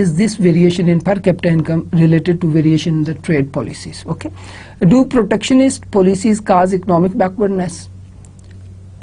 is this variation in per capita income related to variation in the trade policies? Okay, do protectionist policies cause economic backwardness?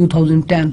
2010।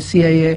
CIA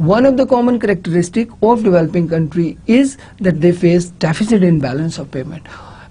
One of the common characteristic of developing country is that they face deficit in balance of payment.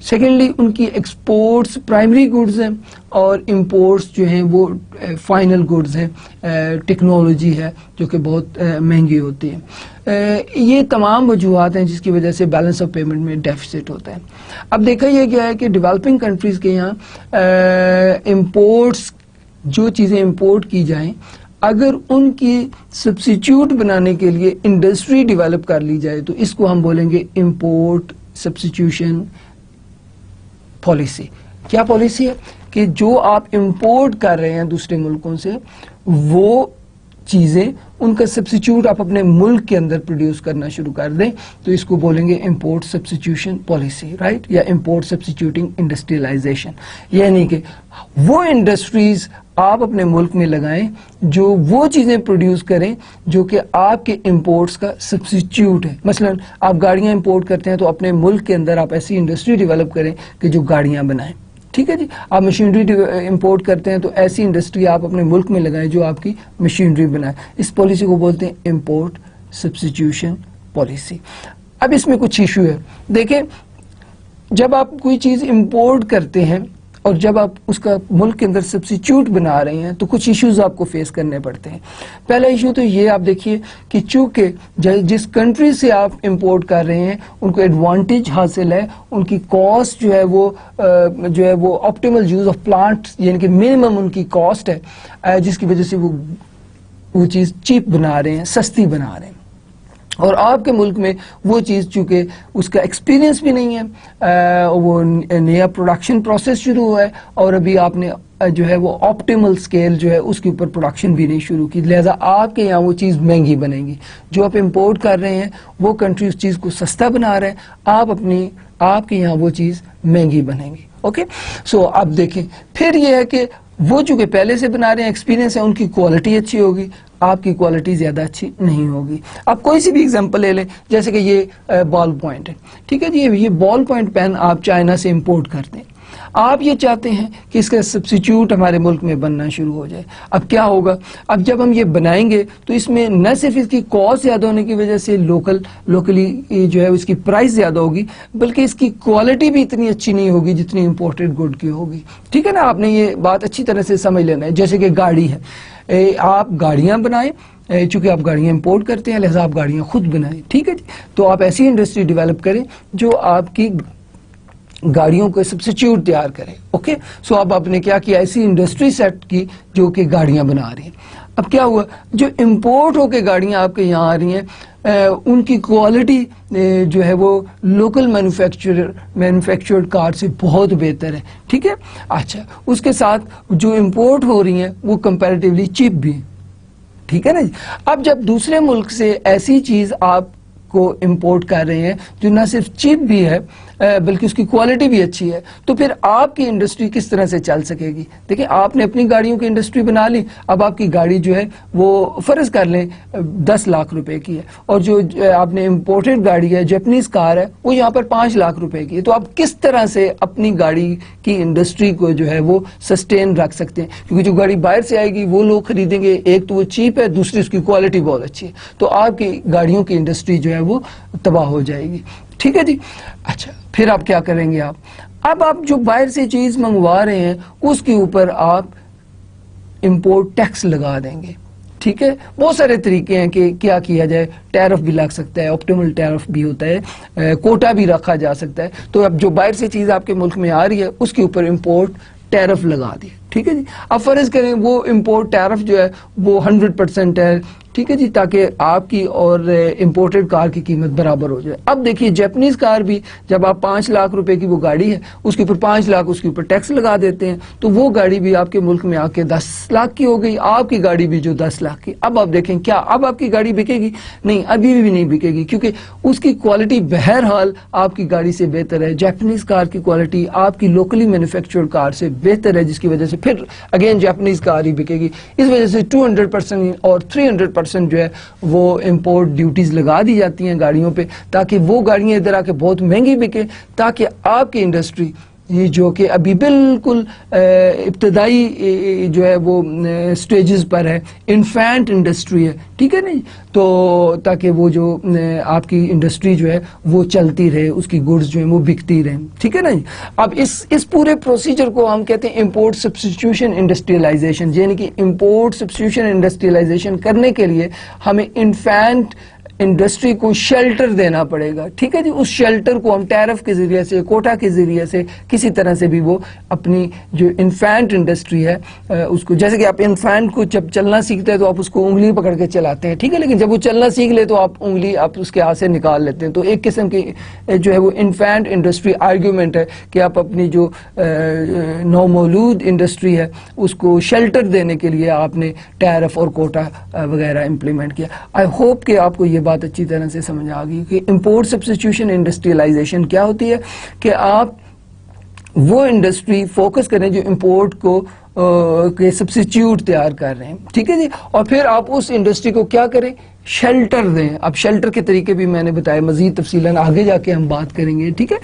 Secondly ان کی exports primary goods ہیں اور imports جو ہیں وہ final goods ہیں، technology ہے جو کہ بہت مہنگی ہوتی ہے۔ یہ تمام وجوہات ہیں جس کی وجہ سے بیلنس آف پیمنٹ میں ڈیفیسٹ ہوتا ہے۔ اب دیکھا یہ گیا ہے کہ ڈیولپنگ کنٹریز کے یہاں امپورٹس، جو چیزیں امپورٹ کی جائیں، اگر ان کی سبسٹیچیوٹ بنانے کے لیے انڈسٹری ڈیولپ کر لی جائے تو اس کو ہم بولیں گے امپورٹ سبسٹیٹیوشن پالیسی۔ کیا پالیسی ہے کہ جو آپ امپورٹ کر رہے ہیں دوسرے ملکوں سے، وہ چیزیں ان کا سبسٹیچیوٹ آپ اپنے ملک کے اندر پروڈیوس کرنا شروع کر دیں، تو اس کو بولیں گے امپورٹ سبسٹیٹیوشن پالیسی، رائٹ، یا امپورٹ سبسٹیٹیوٹنگ انڈسٹریلائزیشن۔ یعنی کہ وہ انڈسٹریز آپ اپنے ملک میں لگائیں جو وہ چیزیں پروڈیوس کریں جو کہ آپ کے امپورٹس کا سبسٹیٹیوٹ ہے۔ مثلا آپ گاڑیاں امپورٹ کرتے ہیں تو اپنے ملک کے اندر آپ ایسی انڈسٹری ڈیولپ کریں کہ جو گاڑیاں بنائیں، ٹھیک ہے جی۔ آپ مشینری امپورٹ کرتے ہیں تو ایسی انڈسٹری آپ اپنے ملک میں لگائیں جو آپ کی مشینری بنائے۔ اس پالیسی کو بولتے ہیں امپورٹ سبسٹیٹیوشن پالیسی۔ اب اس میں کچھ ایشو ہے، دیکھیں جب آپ کوئی چیز امپورٹ کرتے ہیں اور جب آپ اس کا ملک کے اندر سبسٹیٹیوٹ بنا رہے ہیں تو کچھ ایشوز آپ کو فیس کرنے پڑتے ہیں۔ پہلا ایشو تو یہ آپ دیکھیے کہ چونکہ جس کنٹری سے آپ امپورٹ کر رہے ہیں ان کو ایڈوانٹیج حاصل ہے، ان کی کاسٹ جو ہے وہ آپٹیمل یوز آف پلانٹ، یعنی کہ منیمم ان کی کاسٹ ہے، جس کی وجہ سے وہ چیز چیپ بنا رہے ہیں، سستی بنا رہے ہیں۔ اور آپ کے ملک میں وہ چیز چونکہ اس کا ایکسپیرینس بھی نہیں ہے، وہ نیا پروڈکشن پروسیس شروع ہوا ہے اور ابھی آپ نے جو ہے وہ آپٹیمل سکیل جو ہے اس کے اوپر پروڈکشن بھی نہیں شروع کی، لہذا آپ کے یہاں وہ چیز مہنگی بنے گی۔ جو آپ امپورٹ کر رہے ہیں وہ کنٹری اس چیز کو سستا بنا رہے ہیں، آپ کے یہاں وہ چیز مہنگی بنے گی۔ اوکے، سو اب دیکھیں پھر یہ ہے کہ وہ چونکہ پہلے سے بنا رہے ہیں، ایکسپیرینس ہے، ان کی کوالٹی اچھی ہوگی، آپ کی کوالٹی زیادہ اچھی نہیں ہوگی۔ آپ کوئی سی بھی ایگزامپل لے لیں، جیسے کہ یہ بال پوائنٹ ہے، ٹھیک ہے جی، یہ بال پوائنٹ پین آپ چائنا سے امپورٹ کرتے ہیں، آپ یہ چاہتے ہیں کہ اس کا سبسٹیٹیوٹ ہمارے ملک میں بننا شروع ہو جائے۔ اب کیا ہوگا، اب جب ہم یہ بنائیں گے تو اس میں نہ صرف اس کی کاسٹ زیادہ ہونے کی وجہ سے لوکلی جو ہے اس کی پرائس زیادہ ہوگی، بلکہ اس کی کوالٹی بھی اتنی اچھی نہیں ہوگی جتنی امپورٹڈ گڈ کی ہوگی، ٹھیک ہے نا۔ آپ نے یہ بات اچھی طرح سے سمجھ لینا ہے۔ جیسے کہ گاڑی ہے، آپ گاڑیاں بنائیں، چونکہ آپ گاڑیاں امپورٹ کرتے ہیں لہذا آپ گاڑیاں خود بنائیں، ٹھیک ہے جی۔ تو آپ ایسی انڈسٹری ڈیولپ کریں جو آپ کی گاڑیوں کو سبسٹیٹیوٹ تیار کرے۔ اوکے، سو اب آپ نے کیا کیا، ایسی انڈسٹری سیٹ کی جو کہ گاڑیاں بنا رہی ہیں۔ اب کیا ہوا، جو امپورٹ ہو کے گاڑیاں آپ کے یہاں آ رہی ہیں ان کی کوالٹی جو ہے وہ لوکل مینوفیکچرڈ کار سے بہت بہتر ہے، ٹھیک ہے۔ اچھا، اس کے ساتھ جو امپورٹ ہو رہی ہیں وہ کمپیریٹیولی چیپ بھی ہیں، ٹھیک ہے نا جی۔ اب جب دوسرے ملک سے ایسی چیز آپ کو امپورٹ کر رہے ہیں جو نہ صرف چیپ بھی ہے بلکہ اس کی کوالٹی بھی اچھی ہے، تو پھر آپ کی انڈسٹری کس طرح سے چل سکے گی؟ دیکھیں آپ نے اپنی گاڑیوں کی انڈسٹری بنا لی، اب آپ کی گاڑی جو ہے وہ فرض کر لیں 10 لاکھ روپے کی ہے، اور جو آپ نے امپورٹڈ گاڑی ہے، جیپنیز کار ہے، وہ یہاں پر 5 لاکھ روپے کی ہے، تو آپ کس طرح سے اپنی گاڑی کی انڈسٹری کو جو ہے وہ سسٹین رکھ سکتے ہیں؟ کیونکہ جو گاڑی باہر سے آئے گی وہ لوگ خریدیں گے، ایک تو وہ چیپ ہے، دوسری اس کی کوالٹی بہت اچھی ہے، تو آپ کی گاڑیوں کی انڈسٹری جو ہے وہ تباہ ہو جائے گی، ٹھیک ہے جی۔ اچھا، پھر آپ کیا کریں گے، اب آپ جو باہر سے چیز منگوا رہے ہیں اس کے اوپر آپ امپورٹ ٹیکس لگا دیں گے، ٹھیک ہے۔ بہت سارے طریقے ہیں کہ کیا کیا جائے، ٹیرف بھی لگ سکتا ہے، آپٹیمل ٹیرف بھی ہوتا ہے، کوٹا بھی رکھا جا سکتا ہے۔ تو اب جو باہر سے چیز آپ کے ملک میں آ رہی ہے اس کے اوپر امپورٹ ٹیرف لگا دی، ٹھیک ہے جی۔ اب فرض کریں وہ امپورٹ ٹیرف جو ہے وہ 100% ہے، ٹھیک ہے جی، تاکہ آپ کی اور امپورٹڈ کار کی قیمت برابر ہو جائے۔ اب دیکھیے جیپنیز کار بھی جب آپ 5 لاکھ روپے کی وہ گاڑی ہے اس کے اوپر 5 لاکھ اس کے اوپر ٹیکس لگا دیتے ہیں تو وہ گاڑی بھی آپ کے ملک میں آ کے 10 لاکھ کی ہو گئی، آپ کی گاڑی بھی جو 10 لاکھ کی۔ اب آپ دیکھیں کیا اب آپ کی گاڑی بکے گی؟ نہیں، ابھی بھی نہیں بکے گی، کیونکہ اس کی کوالٹی بہرحال آپ کی گاڑی سے بہتر ہے۔ جیپنیز کار کی کوالٹی آپ کی لوکلی مینوفیکچرڈ کار سے بہتر ہے، جس کی وجہ سے پھر اگین جیپنیز کار ہی بکے گی۔ اس وجہ سے 200% اور 300% جو ہے وہ امپورٹ ڈیوٹیز لگا دی جاتی ہیں گاڑیوں پہ، تاکہ وہ گاڑیاں ادھر آ کے بہت مہنگی بکیں، تاکہ آپ کی انڈسٹری یہ جو کہ ابھی بالکل ابتدائی جو ہے وہ سٹیجز پر ہے، انفینٹ انڈسٹری ہے، ٹھیک ہے نا جی. تو تاکہ وہ جو آپ کی انڈسٹری جو ہے وہ چلتی رہے، اس کی گڈز جو ہیں وہ بکتی رہیں، ٹھیک ہے نا جی. اب اس پورے پروسیجر کو ہم کہتے ہیں امپورٹ سبسٹیٹیوشن انڈسٹریلائزیشن، یعنی کہ امپورٹ سبسٹیٹیوشن انڈسٹریلائزیشن کرنے کے لیے ہمیں انفینٹ انڈسٹری کو شیلٹر دینا پڑے گا، ٹھیک ہے جی. اس شیلٹر کو ہم ٹیرف کے ذریعے سے، کوٹا کے ذریعے سے، کسی طرح سے بھی وہ اپنی جو انفینٹ انڈسٹری ہے اس کو، جیسے کہ آپ انفینٹ کو جب چلنا سیکھتے ہیں تو آپ اس کو انگلی پکڑ کے چلاتے ہیں، ٹھیک ہے، لیکن جب وہ چلنا سیکھ لے تو آپ انگلی آپ اس کے ہاتھ سے نکال لیتے ہیں. تو ایک قسم کی جو ہے وہ انفینٹ انڈسٹری آرگیومنٹ ہے کہ آپ اپنی جو نومولود انڈسٹری ہے اس کو شیلٹر دینے کے لیے آپ نے ٹیرف اور کوٹا وغیرہ امپلیمنٹ کیا. آئی ہوپ کہ آپ کو یہ بات اچھی طرح سے سمجھ آ گئی کہ امپورٹ سبسٹیٹیوشن انڈسٹریلائزیشن کیا ہوتی ہے، کہ آپ وہ انڈسٹری فوکس کریں جو امپورٹ کو کے سبسٹیٹیوٹ تیار کر رہے ہیں، ٹھیک ہے جی. اور پھر آپ اس انڈسٹری کو کیا کریں، شیلٹر دیں. اب شیلٹر کے طریقے بھی میں نے بتایا، مزید تفصیلاً آگے جا کے ہم بات کریں گے، ٹھیک ہے.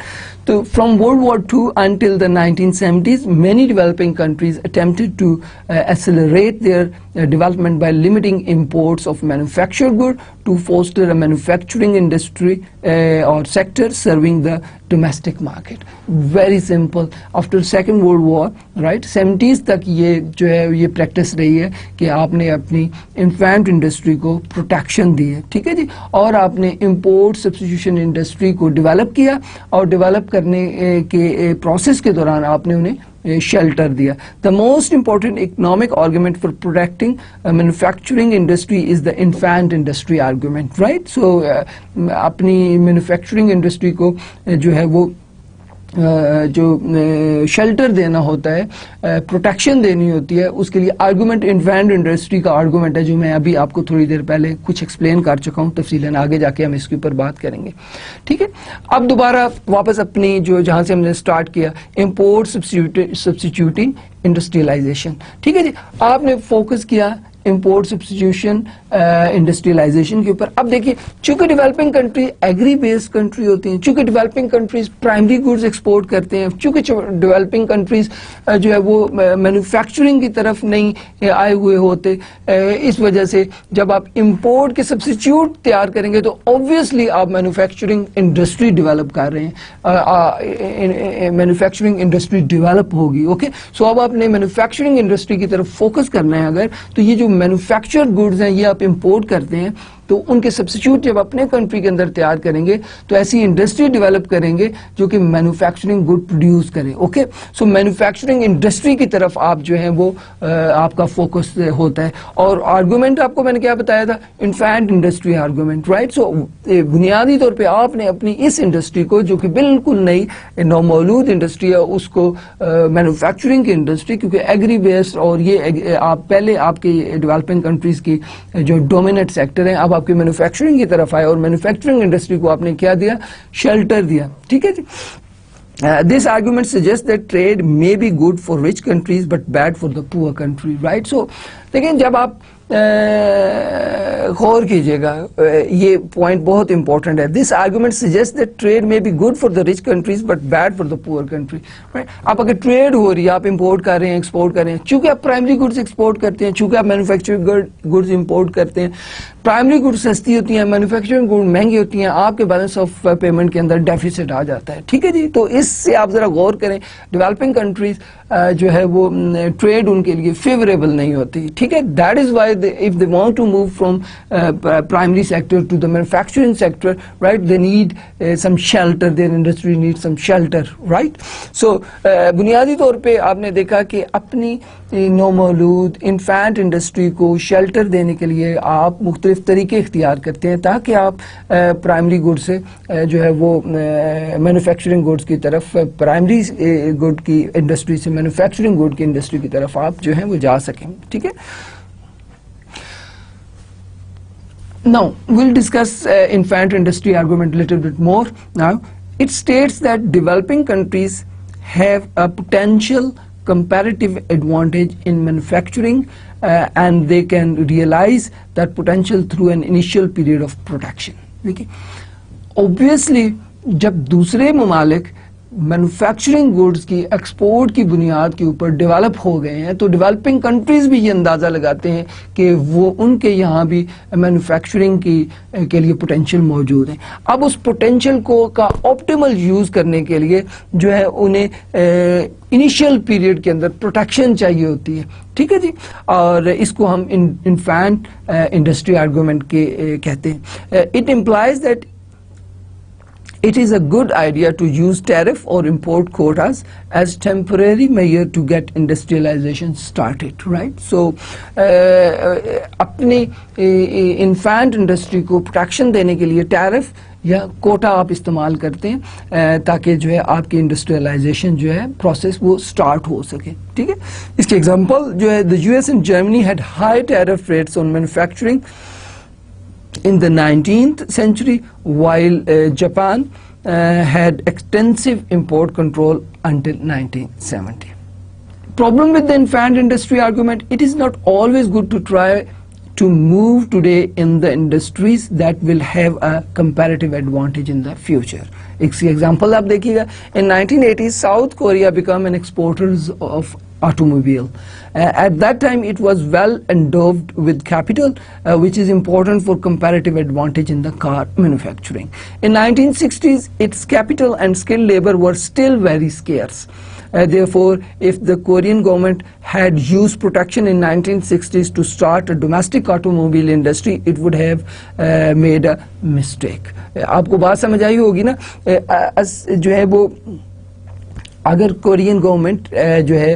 تو from World War II until the 1970s, many developing countries attempted to accelerate their development by limiting imports of manufactured goods to foster a manufacturing industry or sector serving the domestic market. Very simple. After Second World War, right, 70s تک یہ جو ہے یہ practice رہی ہے کہ آپ نے اپنی انفینٹ انڈسٹری کو پروٹیکشن دی ہے، ٹھیک ہے جی. اور آپ نے امپورٹ سبسٹیٹیوشن انڈسٹری کو ڈیولپ کیا، اور ڈیولپ کرنے کے پروسیس کے دوران آپ نے انہیں شیلٹر دیا. The most important economic argument for protecting manufacturing industry is the infant industry argument, right? So اپنی مینوفیکچرنگ انڈسٹری کو جو ہے وہ جو شیلٹر دینا ہوتا ہے، پروٹیکشن دینی ہوتی ہے، اس کے لیے آرگومنٹ انفینٹ انڈسٹری کا آرگومنٹ ہے، جو میں ابھی آپ کو تھوڑی دیر پہلے کچھ ایکسپلین کر چکا ہوں. تفصیلاً آگے جا کے ہم اس کے اوپر بات کریں گے، ٹھیک ہے. اب دوبارہ واپس اپنی جو جہاں سے ہم نے اسٹارٹ کیا، امپورٹ سبسٹیٹیوٹنگ انڈسٹریلائزیشن، ٹھیک ہے جی. آپ نے فوکس کیا امپورٹ سبسٹیٹیوشن انڈسٹریلائزیشن کے اوپر. اب دیکھیے، چونکہ developing country agri based country ہوتی ہیں، چونکہ developing countries primary goods export کرتے ہیں، چونکہ ڈیولپنگ کنٹریز جو ہے وہ مینوفیکچرنگ کی طرف نہیں آئے ہوئے ہوتے، اس وجہ سے جب آپ امپورٹ کے سبسٹیٹیوٹ تیار کریں گے تو اوبویسلی آپ مینوفیکچرنگ انڈسٹری ڈیولپ کر رہے ہیں، مینوفیکچرنگ انڈسٹری ڈیولپ ہوگی. اوکے، سو اب آپ نے مینوفیکچرنگ انڈسٹری کی طرف فوکس کرنا ہے اگر، تو یہ جو مینوفیکچرڈ گڈز ہیں یہ آپ امپورٹ کرتے ہیں، تو ان کے سبسٹیٹیوٹ جب اپنے کنٹری کے اندر تیار کریں گے تو ایسی انڈسٹری ڈیولپ کریں گے جو کہ مینوفیکچرنگ گڈ پروڈیوس کرے. اوکے، سو مینوفیکچرنگ انڈسٹری کی طرف آپ جو ہیں وہ آپ کا فوکس ہوتا ہے. اور آرگومنٹ آپ کو میں نے کیا بتایا تھا، انفینٹ انڈسٹری آرگومنٹ، رائٹ. سو بنیادی طور پہ آپ نے اپنی اس انڈسٹری کو جو کہ بالکل نئی نومولود انڈسٹری ہے اس کو مینوفیکچرنگ کی انڈسٹری، کیونکہ ایگری بیسڈ اور یہ آپ پہلے آپ کی ڈیولپنگ کنٹریز کی جو ڈومیننٹ سیکٹر ہیں، اب آپ کی مینوفیکچرنگ کی طرف آئے اور مینوفیکچرنگ انڈسٹری کو آپ نے کیا دیا، شیلٹر دیا، ٹھیک ہے جی. This argument suggests that trade may be good for rich countries but bad for the poor country, right? So لیکن جب آپ غور کیجئے گا، یہ پوائنٹ بہت امپورٹنٹ ہے. This argument suggests that trade may be good for the rich countries but bad for the poor country, right? آپ اگر ٹریڈ ہو رہی ہے، آپ امپورٹ کر رہے ہیں، ایکسپورٹ کر رہے ہیں، چونکہ آپ پرائمری گڈز ایکسپورٹ کرتے ہیں، چونکہ آپ مینوفیکچرنگ گڈز امپورٹ کرتے ہیں، پرائمری گڈ سستی ہوتی ہیں، مینوفیکچرنگ گڈ مہنگی ہوتی ہیں، آپ کے بیلنس آف پیمنٹ کے اندر ڈیفیسٹ آ جاتا ہے، ٹھیک ہے جی. تو اس سے آپ ذرا غور کریں، ڈیولپنگ کنٹریز جو ہے وہ ٹریڈ ان کے لیے فیوریبل نہیں ہوتی، ٹھیک ہے. That is Y if they want to move from primary sector to the manufacturing sector, right, they need some shelter, their industry needs some shelter, right. So بنیادی طور پہ آپ نے دیکھا کہ اپنی نومولود انفینٹ انڈسٹری کو شیلٹر دینے کے لیے آپ مختلف طریقے اختیار کرتے ہیں تاکہ آپ پرائمری گڈ سے جو ہے وہ مینوفیکچرنگ گڈس کی طرف، پرائمری گڈ کی انڈسٹری سے مینوفیکچرنگ گڈ کی انڈسٹری کی طرف آپ جو ہیں وہ جا سکیں، ٹھیک ہے. Now, we'll discuss infant industry argument a little bit more. Now, it states that developing countries have a potential comparative advantage in manufacturing and they can realize that potential through an initial period of protection. Okay? Obviously, جب دوسرے ممالک manufacturing goods کی export کی بنیاد کے اوپر develop ہو گئے ہیں تو ڈیولپنگ کنٹریز بھی یہ اندازہ لگاتے ہیں کہ وہ ان کے یہاں بھی مینوفیکچرنگ کے لیے پوٹینشیل موجود ہیں. اب اس پوٹینشیل کو کا آپٹیمل یوز کرنے کے لیے جو ہے انہیں انیشیل پیریڈ کے اندر پروٹیکشن چاہیے ہوتی ہے. ٹھیک ہے جی, اور اس کو ہم انفینٹ انڈسٹری آرگومنٹ کے کہتے ہیں. It implies that it is a good idea to use tariff or import quotas as temporary measure to get industrialization started, right? So اپنی انفینٹ انڈسٹری کو پروٹیکشن دینے کے لیے ٹیرف یا کوٹا آپ استعمال کرتے ہیں تاکہ جو ہے آپ کی انڈسٹریلائزیشن جو ہے پروسیس وہ سٹارٹ ہو سکے. ٹھیک ہے, اس کی ایگزامپل جو ہے the US and Germany had high tariff rates on manufacturing in the 19th century, while Japan had extensive import control until 1970. Problem with the infant industry argument, it is not always good to try to move today in the industries that will have a comparative advantage in the future. ایک example آپ دیکھیے گا, in 1980s South Korea became an exporters of automobile. At that time it was well endowed with capital which is important for comparative advantage in the car manufacturing. In 1960s its capital and skilled labor were still very scarce. Therefore, if the Korean government had used protection in 1960s to start a domestic automobile industry, it would have made a mistake. آپ کو بات سمجھ آئی ہوگی نا, جو ہے وہ اگر کورین گورنمنٹ جو ہے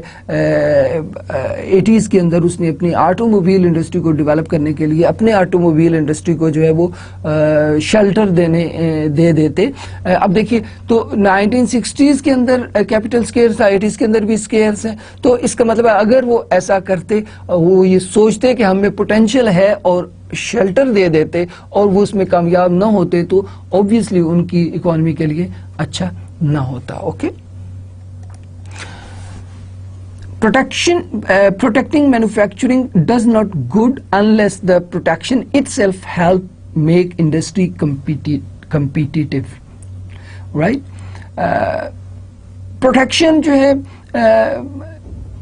80s کے اندر اس نے اپنی آٹو موبائل انڈسٹری کو ڈیولپ کرنے کے لیے اپنے آٹو موبائل انڈسٹری کو جو ہے وہ شیلٹر دے دیتے. اب دیکھیے تو 1960s کے اندر کیپٹل سکیئرس تھا, 80s کے اندر بھی سکیئرس ہیں, تو اس کا مطلب ہے اگر وہ ایسا کرتے, وہ یہ سوچتے کہ ہمیں پوٹینشیل ہے اور شیلٹر دے دیتے اور وہ اس میں کامیاب نہ ہوتے تو obviously ان کی اکانومی کے لیے اچھا نہ ہوتا. Okay, protecting manufacturing does not good unless the protection itself help make industry competitive, right? protection جو ہے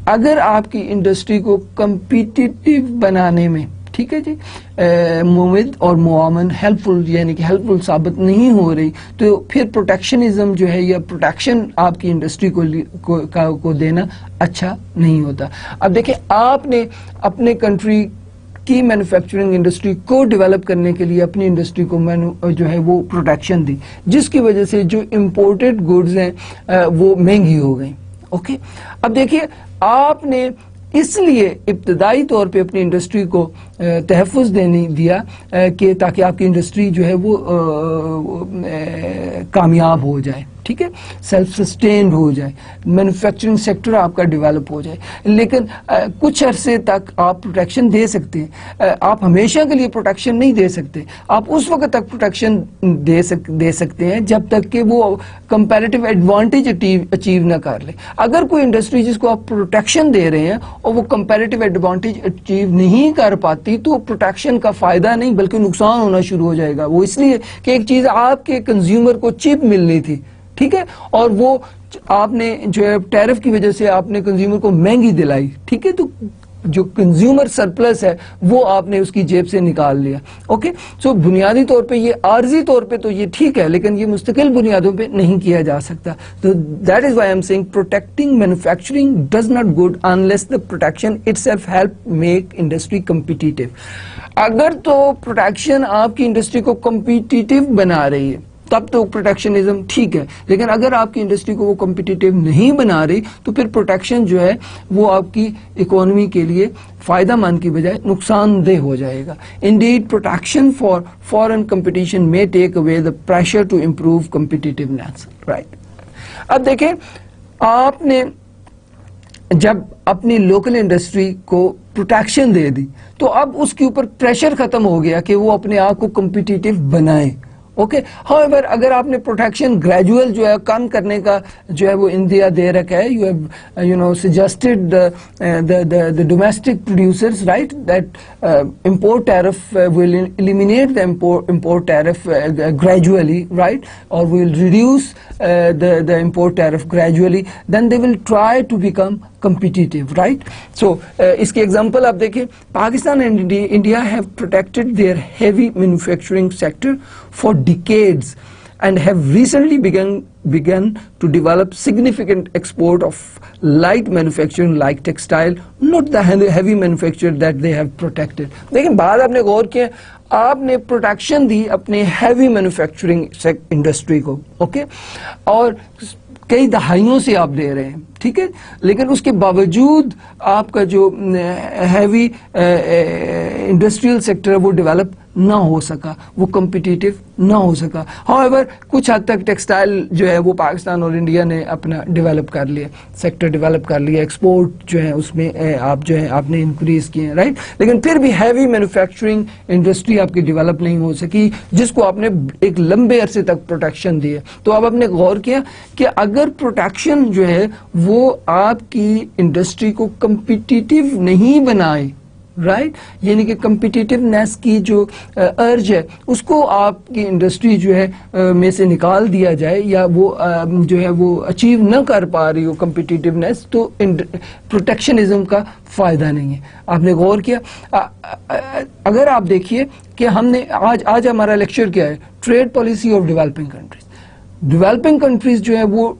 اگر آپ کی انڈسٹری کو کمپیٹیٹیو بنانے میں, ٹھیک ہے جی, مومد اور معاون ہیلپ فل یعنی کہ ہیلپ فل ثابت نہیں ہو رہی تو پھر پروٹیکشنزم جو ہے یا پروٹیکشن آپ کی انڈسٹری کو دینا اچھا نہیں ہوتا. اب دیکھیں آپ نے اپنے کنٹری کی مینوفیکچرنگ انڈسٹری کو ڈیولپ کرنے کے لیے اپنی انڈسٹری کو جو ہے وہ پروٹیکشن دی, جس کی وجہ سے جو امپورٹڈ گڈز ہیں وہ مہنگی ہو گئیں. اوکے, اب دیکھیے آپ نے اس لیے ابتدائی طور پہ اپنی انڈسٹری کو تحفظ دینے دیا کہ تاکہ آپ کی انڈسٹری جو ہے وہ کامیاب ہو جائے, ٹھیک ہے, سیلف سسٹینڈ ہو جائے, مینوفیکچرنگ سیکٹر آپ کا ڈیولپ ہو جائے. لیکن کچھ عرصے تک آپ پروٹیکشن دے سکتے ہیں, آپ ہمیشہ کے لیے پروٹیکشن نہیں دے سکتے. آپ اس وقت تک پروٹیکشن دے سکتے ہیں جب تک کہ وہ کمپیریٹیو ایڈوانٹیج اچیو نہ کر لے. اگر کوئی انڈسٹری جس کو آپ پروٹیکشن دے رہے ہیں اور وہ کمپیریٹیو ایڈوانٹیج اچیو نہیں کر پاتی تو پروٹیکشن کا فائدہ نہیں بلکہ نقصان ہونا شروع ہو جائے گا. وہ اس لیے کہ ایک چیز آپ کے کنزیومر کو چیپ ملنی تھی, ٹھیک ہے, اور وہ آپ نے جو ہے ٹیرف کی وجہ سے آپ نے کنزیومر کو مہنگی دلائی, ٹھیک ہے, تو جو کنزیومر سرپلس ہے وہ آپ نے اس کی جیب سے نکال لیا. اوکے, سو بنیادی طور پہ یہ عارضی طور پہ تو یہ ٹھیک ہے لیکن یہ مستقل بنیادوں پہ نہیں کیا جا سکتا. تو that is why I am seeing protecting manufacturing does not good unless the protection itself help make industry competitive. اگر تو پروٹیکشن آپ کی انڈسٹری کو کمپیٹیٹیو بنا رہی ہے تب تو پروٹیکشنزم ٹھیک ہے, لیکن اگر آپ کی انڈسٹری کو وہ کمپیٹیٹیو نہیں بنا رہی تو پھر پروٹیکشن جو ہے وہ آپ کی اکانومی کے لیے فائدہ مند کی بجائے نقصان دہ ہو جائے گا. Indeed protection for foreign competition may take away the pressure to improve competitiveness, right? اب دیکھیں آپ نے جب اپنی لوکل انڈسٹری کو پروٹیکشن دے دی تو اب اس کے اوپر پریشر ختم ہو گیا کہ وہ اپنے آپ کو کمپیٹیٹیو بنائیں. اوکے. however اگر آپ نے پروٹیکشن گریجول جو ہے کم کرنے کا جو ہے وہ انڈیا دے رکھا ہے, you have you know suggested the domestic producers, right, that import tariff will eliminate the import tariff gradually, right, or will reduce the import tariff gradually, then they will try to become competitive, right. So اس کی example آپ دیکھیں, Pakistan and India have protected their heavy manufacturing sector for decades and have recently begun to develop significant export of light manufacturing like textile, not the heavy manufacture that they have protected. لیکن بعد آپ نے غور کیا, آپ نے protection دی اپنے heavy manufacturing industry کو, اوکے, اور کئی دہائیوں سے آپ دے رہے ہیں, ٹھیک ہے, لیکن اس کے باوجود آپ کا جو ہیوی انڈسٹریل سیکٹر ہے وہ ڈیولپ نہ ہو سکا, وہ کمپٹیٹیو نہ ہو سکا. however کچھ حد تک ٹیکسٹائل جو ہے وہ پاکستان اور انڈیا نے اپنا ڈیولپ کر لیا, سیکٹر ڈیولپ کر لیا, ایکسپورٹ جو ہے اس میں آپ جو ہے آپ نے انکریز کیے ہیں, رائٹ. لیکن پھر بھی ہیوی مینوفیکچرنگ انڈسٹری آپ کی ڈیولپ نہیں ہو سکی جس کو آپ نے ایک لمبے عرصے تک پروٹیکشن دی ہے. تو اب آپ نے غور کیا کہ اگر پروٹیکشن جو ہے وہ آپ کی انڈسٹری کو کمپٹیٹیو نہیں بنائے, رائٹ, یعنی کہ کمپٹیٹیونیس کی جو ارج ہے اس کو آپ کی انڈسٹری جو ہے میں سے نکال دیا جائے, یا وہ جو ہے وہ اچیو نہ کر پا رہی ہو کمپٹیٹیونیس, تو پروٹیکشنزم کا فائدہ نہیں ہے. آپ نے غور کیا, اگر آپ دیکھیے کہ ہم نے آج ہمارا لیکچر کیا ہے, trade policy of developing countries. Developing countries جو ہے وہ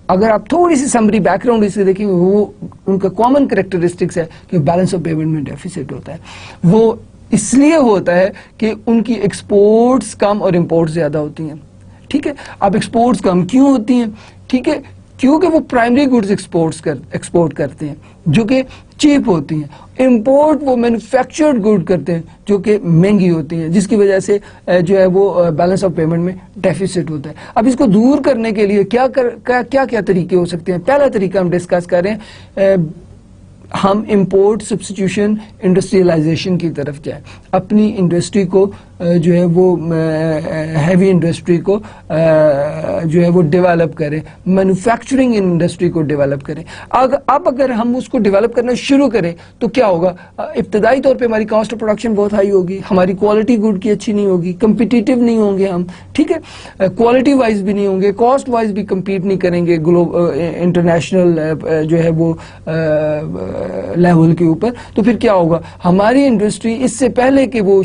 اگر آپ تھوڑی سی سمری بیک گراؤنڈ اس سے دیکھیں, وہ ان کا کامن کریکٹرسٹکس ہے کہ بیلنس آف پیمنٹ میں ڈیفیسٹ ہوتا ہے. وہ اس لیے ہوتا ہے کہ ان کی ایکسپورٹس کم اور امپورٹس زیادہ ہوتی ہیں, ٹھیک ہے. اب ایکسپورٹس کم کیوں ہوتی ہیں, ٹھیک ہے, کیونکہ وہ پرائمری گڈز ایکسپورٹ کرتے ہیں جو کہ چیپ ہوتی ہیں. امپورٹ وہ مینوفیکچرڈ گڈ کرتے ہیں جو کہ مہنگی ہوتی ہیں, جس کی وجہ سے جو ہے وہ بیلنس آف پیمنٹ میں ڈیفیسٹ ہوتا ہے. اب اس کو دور کرنے کے لیے کیا طریقے ہو سکتے ہیں. پہلا طریقہ ہم ڈسکس کر رہے ہیں, ہم امپورٹ سبسٹیوشن انڈسٹریلائزیشن کی طرف جائیں, اپنی انڈسٹری کو جو ہے وہ ہیوی انڈسٹری کو جو ہے وہ ڈیولپ کریں, مینوفیکچرنگ انڈسٹری کو ڈیولپ کریں. اب اگر ہم اس کو ڈیولپ کرنا شروع کریں تو کیا ہوگا, ابتدائی طور پہ ہماری کاسٹ آف پروڈکشن بہت ہائی ہوگی, ہماری کوالٹی گڈ کی اچھی نہیں ہوگی, کمپٹیٹیو نہیں ہوں گے ہم, ٹھیک ہے, کوالٹی وائز بھی نہیں ہوں گے, کاسٹ وائز بھی کمپیٹ نہیں کریں گے انٹرنیشنل جو ہے وہ لیول کے اوپر. تو پھر کیا ہوگا, ہماری انڈسٹری اس سے پہلے کہ وہ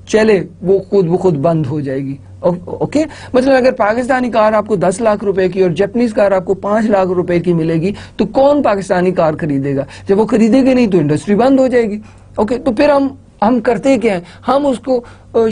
چلے وہ خود بخود بند ہو جائے گی. اوکے, مطلب اگر پاکستانی کار آپ کو 10 لاکھ روپے کی اور جاپنیز کار آپ کو 5 لاکھ روپے کی ملے گی, تو کون پاکستانی کار خریدے گا؟ جب وہ خریدے گا نہیں تو انڈسٹری بند ہو جائے گی. اوکے, تو پھر ہم کرتے کیا ہیں, ہم اس کو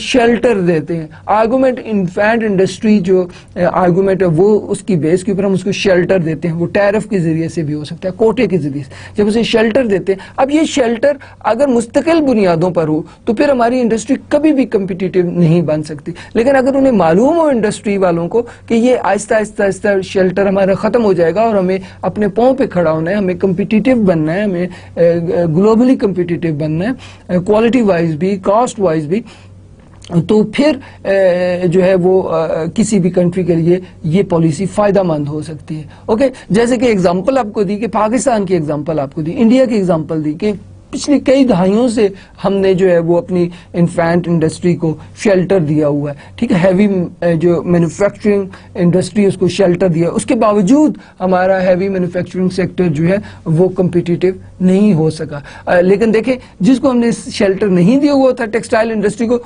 شیلٹر دیتے ہیں. آرگومنٹ انفینٹ انڈسٹری جو آرگومنٹ ہے وہ اس کی بیس کے اوپر ہم اس کو شیلٹر دیتے ہیں. وہ ٹیرف کے ذریعے سے بھی ہو سکتا ہے, کوٹے کے ذریعے سے, جب اسے شیلٹر دیتے ہیں. اب یہ شیلٹر اگر مستقل بنیادوں پر ہو تو پھر ہماری انڈسٹری کبھی بھی کمپٹیٹیو نہیں بن سکتی. لیکن اگر انہیں معلوم ہو انڈسٹری والوں کو کہ یہ آہستہ آہستہ شیلٹر ہمارا ختم ہو جائے گا اور ہمیں اپنے پاؤں پہ کھڑا ہونا ہے, ہمیں کمپٹیٹیو بننا ہے, ہمیں گلوبلی کمپٹیٹیو بننا ہے, کوالٹی وائز بھی کاسٹ وائز بھی, تو پھر جو ہے وہ کسی بھی کنٹری کے لیے یہ پالیسی فائدہ مند ہو سکتی ہے. اوکے, جیسے کہ ایگزامپل آپ کو دی, کہ پاکستان کی ایگزامپل آپ کو دی, انڈیا کی ایگزامپل دی, کہ پچھلی کئی دہائیوں سے ہم نے جو ہے وہ اپنی انفینٹ انڈسٹری کو شیلٹر دیا ہوا ہے, ٹھیک ہے, ہیوی جو مینوفیکچرنگ انڈسٹری اس کو شیلٹر دیا. اس کے باوجود ہمارا ہیوی مینوفیکچرنگ سیکٹر جو ہے وہ کمپٹیٹیو نہیں ہو سکا. لیکن دیکھیں, جس کو ہم نے شیلٹر نہیں دیا ہوا تھا ٹیکسٹائل انڈسٹری کو,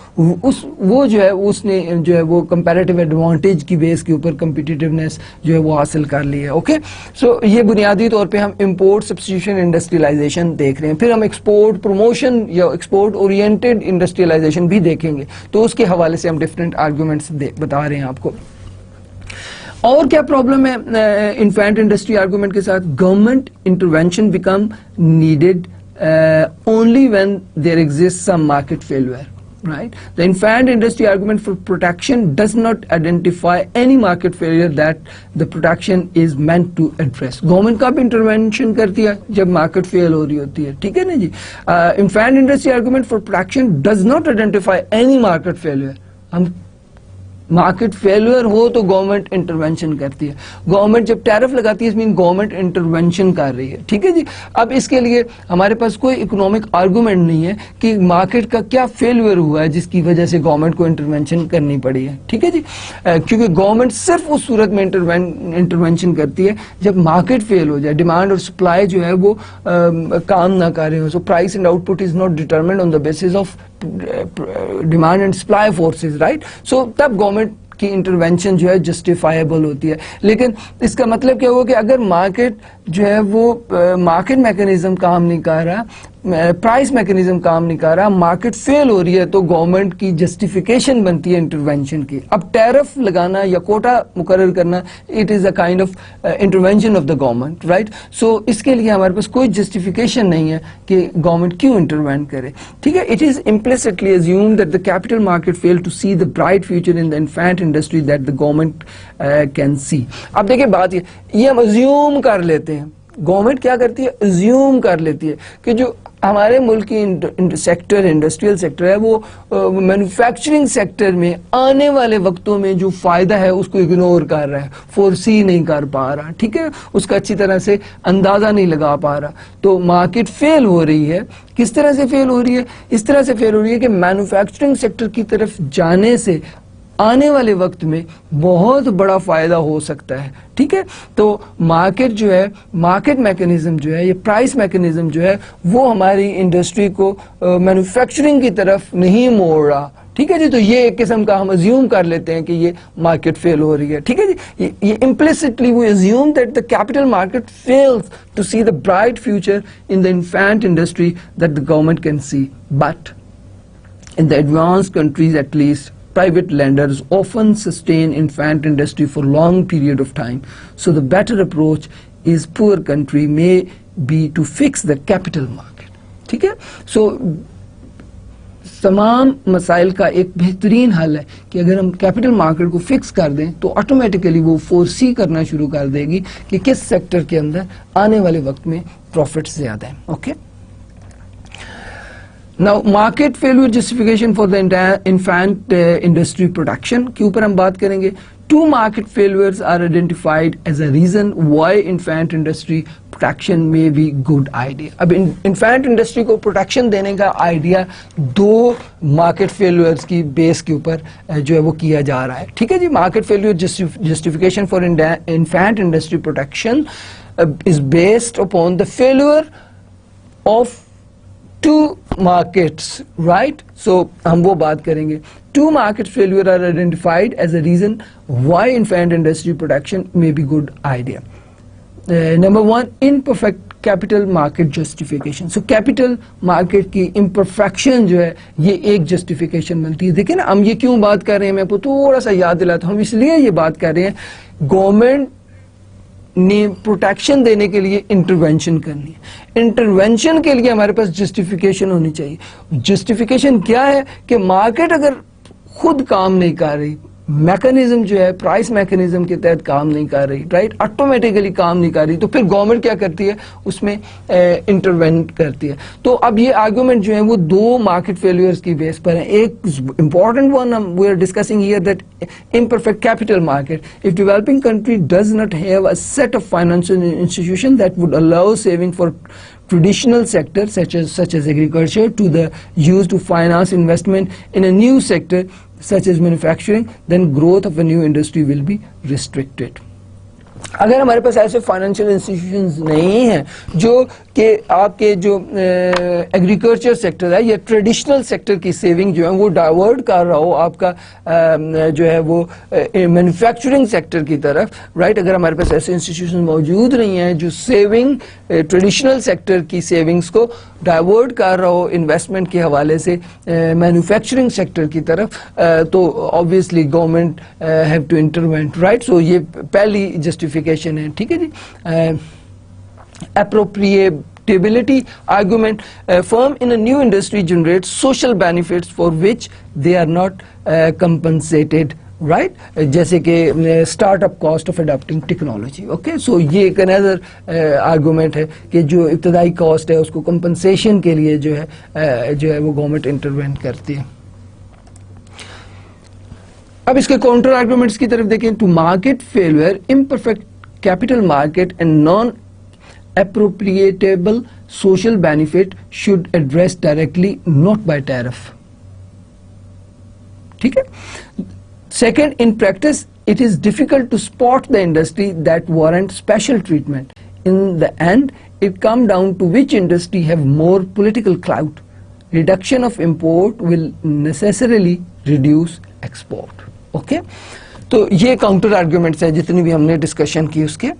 وہ جو ہے اس نے جو ہے وہ کمپیریٹیو ایڈوانٹیج کی بیس کے اوپر کمپٹیٹیونیس جو ہے وہ حاصل کر لی ہے. اوکے, سو یہ بنیادی طور پہ ہم امپورٹ سبسٹیوشن انڈسٹریلائزیشن دیکھ رہے ہیں. پھر ہم ایکسپورٹ پروموشن یا ایکسپورٹ اورینٹڈ انڈسٹریلائزیشن بھی دیکھیں گے, تو اس کے حوالے سے ہم ڈفرینٹ آرگومنٹس بتا رہے ہیں آپ کو. اور کیا پرابلم ہے انفینٹ انڈسٹری آرگومنٹ کے ساتھ؟ Government intervention become needed only when there exist some market failure. Right? The infant industry argument for protection does not identify any market failure that the protection is meant to address. Government کا بھی intervention کرتی ہے جب market fail ہو رہی ہوتی ہے, ٹھیک ہے نا جی. Infant industry argument for protection does not identify any market failure. ہم مارکیٹ فیلئر ہو تو گورنمنٹ انٹرونشن کرتی ہے. گورنمنٹ جب ٹیرف لگاتی ہے اس مین گورنمنٹ انٹرونشن کر رہی ہے. ٹھیک ہے جی. اب اس کے لیے ہمارے پاس کوئی اکنامک آرگومنٹ نہیں ہے کہ مارکیٹ کا کیا فیلئر ہوا ہے جس کی وجہ سے گورنمنٹ کو انٹرونشن کرنی پڑی ہے. ٹھیک ہے جی. کیونکہ گورنمنٹ صرف اس صورت میں انٹرونشن کرتی ہے جب مارکیٹ فیل ہو جائے, ڈیمانڈ اور سپلائی جو ہے وہ کام نہ کر رہے ہو. So price and output is not determined on the basis of demand and supply forces, right. So تب گورنمنٹ کی انٹرونشن جو ہے جسٹیفائیبل ہوتی ہے. لیکن اس کا مطلب کیا ہوا کہ اگر مارکیٹ جو ہے وہ مارکیٹ میکانزم کام نہیں کر رہا, پرائس میکانزم کام نہیں کر رہا, مارکیٹ فیل ہو رہی ہے, تو گورنمنٹ کی جسٹیفیکیشن بنتی ہے انٹرونشن کی. اب ٹیرف لگانا یا کوٹا مقرر کرنا it is a kind of intervention of the government, right. So اس کے لیے ہمارے پاس کوئی جسٹیفیکیشن نہیں ہے کہ گورنمنٹ کیوں انٹروین کرے. ٹھیک ہے. It is implicitly assumed that the capital market failed to see the bright future in the infant industry that the government can see. اب دیکھیں بات یہ ہم assume کر لیتے ہیں, گورنمنٹ کیا کرتی ہے, assume کر لیتی ہے کہ جو ہمارے ملک کی سیکٹر انڈسٹریل سیکٹر ہے وہ مینوفیکچرنگ سیکٹر میں آنے والے وقتوں میں جو فائدہ ہے اس کو اگنور کر رہا ہے, فورسی نہیں کر پا رہا. ٹھیک ہے. اس کا اچھی طرح سے اندازہ نہیں لگا پا رہا. تو مارکیٹ فیل ہو رہی ہے. کس طرح سے فیل ہو رہی ہے؟ اس طرح سے فیل ہو رہی ہے کہ مینوفیکچرنگ سیکٹر کی طرف جانے سے آنے والے وقت میں بہت بڑا فائدہ ہو سکتا ہے. ٹھیک ہے. تو مارکیٹ جو ہے, مارکیٹ میکانزم جو ہے, یہ پرائس میکانزم جو ہے وہ ہماری انڈسٹری کو مینوفیکچرنگ کی طرف نہیں موڑ رہا. ٹھیک ہے جی. تو یہ ایک قسم کا ہم ازیوم کر لیتے ہیں کہ یہ مارکیٹ فیل ہو رہی ہے. ٹھیک ہے جی. یہ implicitly we assume that the capital market fails to see the bright future in the infant industry that the government can see. But in the advanced countries at least, private lenders often sustain infant industry for long period of time. So the better approach is poor country may be to fix the capital market. ٹھیک ہے. سو تمام مسائل کا ایک بہترین حل ہے کہ اگر ہم کیپٹل مارکیٹ کو فکس کر دیں تو آٹومیٹیکلی وہ فورسی کرنا شروع کر دے گی کہ کس سیکٹر کے اندر آنے والے وقت میں پروفٹ زیادہ ہیں. Okay. Now, market failure justification for the infant industry production کے اوپر ہم بات کریں گے. Two market failures are identified as a reason why infant industry protection may be good idea. اب infant industry کو protection دینے کا آئیڈیا دو market failures کی بیس کے اوپر جو ہے وہ کیا جا رہا ہے. ٹھیک ہے جی. market failure justification for infant industry protection is based upon the failure of two markets, right? So ہم وہ بات کریں گے. Two market failure are identified as a reason why infant industry protection may be good idea. Number one, imperfect capital market justification. So capital market کی imperfection جو ہے یہ ایک justification ملتی ہے. دیکھیں نا ہم یہ کیوں بات کر رہے ہیں, میں آپ کو تھوڑا سا یاد دلاتا ہوں. ہم اس لیے یہ بات کر رہے ہیں گورنمنٹ نے پروٹیکشن دینے کے لیے انٹرونشن کرنی ہے. انٹرونشن کے لیے ہمارے پاس جسٹیفیکیشن ہونی چاہیے. جسٹیفیکیشن کیا ہے کہ مارکیٹ اگر خود کام نہیں کر رہی, میکانزم جو ہے پرائس میکانزم کے تحت کام نہیں کر رہی, رائٹ, آٹومیٹیکلی کام نہیں کر رہی, تو پھر گورنمنٹ کیا کرتی ہے, اس میں انٹروین کرتی ہے. تو اب یہ آرگومنٹ جو ہے وہ دو مارکیٹ فیلئرز کی بیس پر ہیں. ایک important one we are discussing here that imperfect capital market. If developing country does not have a set of financial institution that would allow saving for traditional sectors such as agriculture to the use to finance investment in a new sector such as manufacturing, then growth of a new industry will be restricted. اگر ہمارے پاس ایسے financial institutions نہیں ہیں جو کہ آپ کے جو ایگریکلچر سیکٹر ہے یا ٹریڈیشنل سیکٹر کی سیونگ جو ہے وہ ڈائیورٹ کر رہا ہو آپ کا جو ہے وہ مینوفیکچرنگ سیکٹر کی طرف, رائٹ. اگر ہمارے پاس ایسے انسٹیٹیوشن موجود نہیں ہیں جو سیونگ ٹریڈیشنل سیکٹر کی سیونگز کو ڈائیورٹ کر رہا ہو انویسٹمنٹ کے حوالے سے مینوفیکچرنگ سیکٹر کی طرف, تو obviously government have to intervene, right. So یہ پہلی جسٹیفیکیشن ہے. ٹھیک ہے جی. appropriability argument, firm in a new industry generates social benefits for which they are not compensated, right. جیسے کہ start up cost of adapting technology. Okay. So یہ ایک another argument ہے کہ جو ابتدائی کاسٹ ہے اس کو کمپنسیشن کے لیے جو ہے وہ گورنمنٹ انٹروین کرتی ہے. اب اس کے کاؤنٹر آرگومنٹس کی طرف دیکھیں. Two market failure imperfect capital market and non appropriatable social benefit should address directly, not by tariff. ٹھیک ہے. Second, in practice, it is difficult to spot the industry that warrant special treatment. In the end, it comes down to which industry have more political clout. Reduction of import will necessarily reduce export. Okay? تو یہ counter arguments ہیں جتنی بھی ہم نے discussion کی اس کے.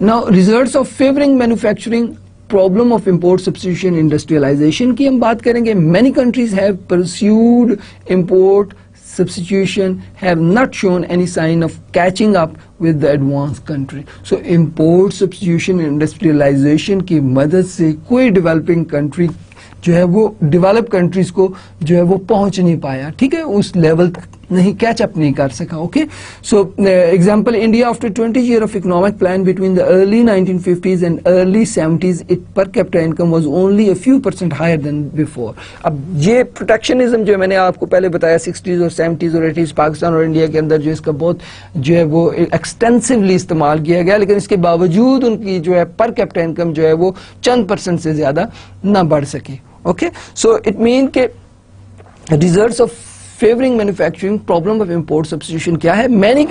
Now, results of favoring manufacturing, problem of import substitution, industrialization کی ہم بات کریں گے. Many countries have pursued import substitution, have not shown any sign of catching up with the advanced country. So, import substitution, industrialization کی مدد سے کوئی developing country جو ہے وہ ڈیولپ کنٹریز کو جو ہے وہ پہنچ نہیں پایا. ٹھیک ہے, اس لیول نہیں کیچ اپ نہیں کر سکا. Okay, so example India after 20 years of economic plan between the early 1950s and early 70s, its per capita income was only a few % higher than before. اب یہ پروٹیکشنزم جو میں نے آپ کو پہلے بتایا 60s اور 70s اور 80s پاکستان اور انڈیا کے اندر جو اس کا بہت جو ہے وہ ایکسٹینسولی استعمال کیا گیا, لیکن اس کے باوجود ان کی جو ہے پر کیپٹا انکم جو ہے وہ چند % سے زیادہ نہ بڑھ سکی. Okay, so it means کہ results of favoring manufacturing, problem of import substitution کیا ہے. Many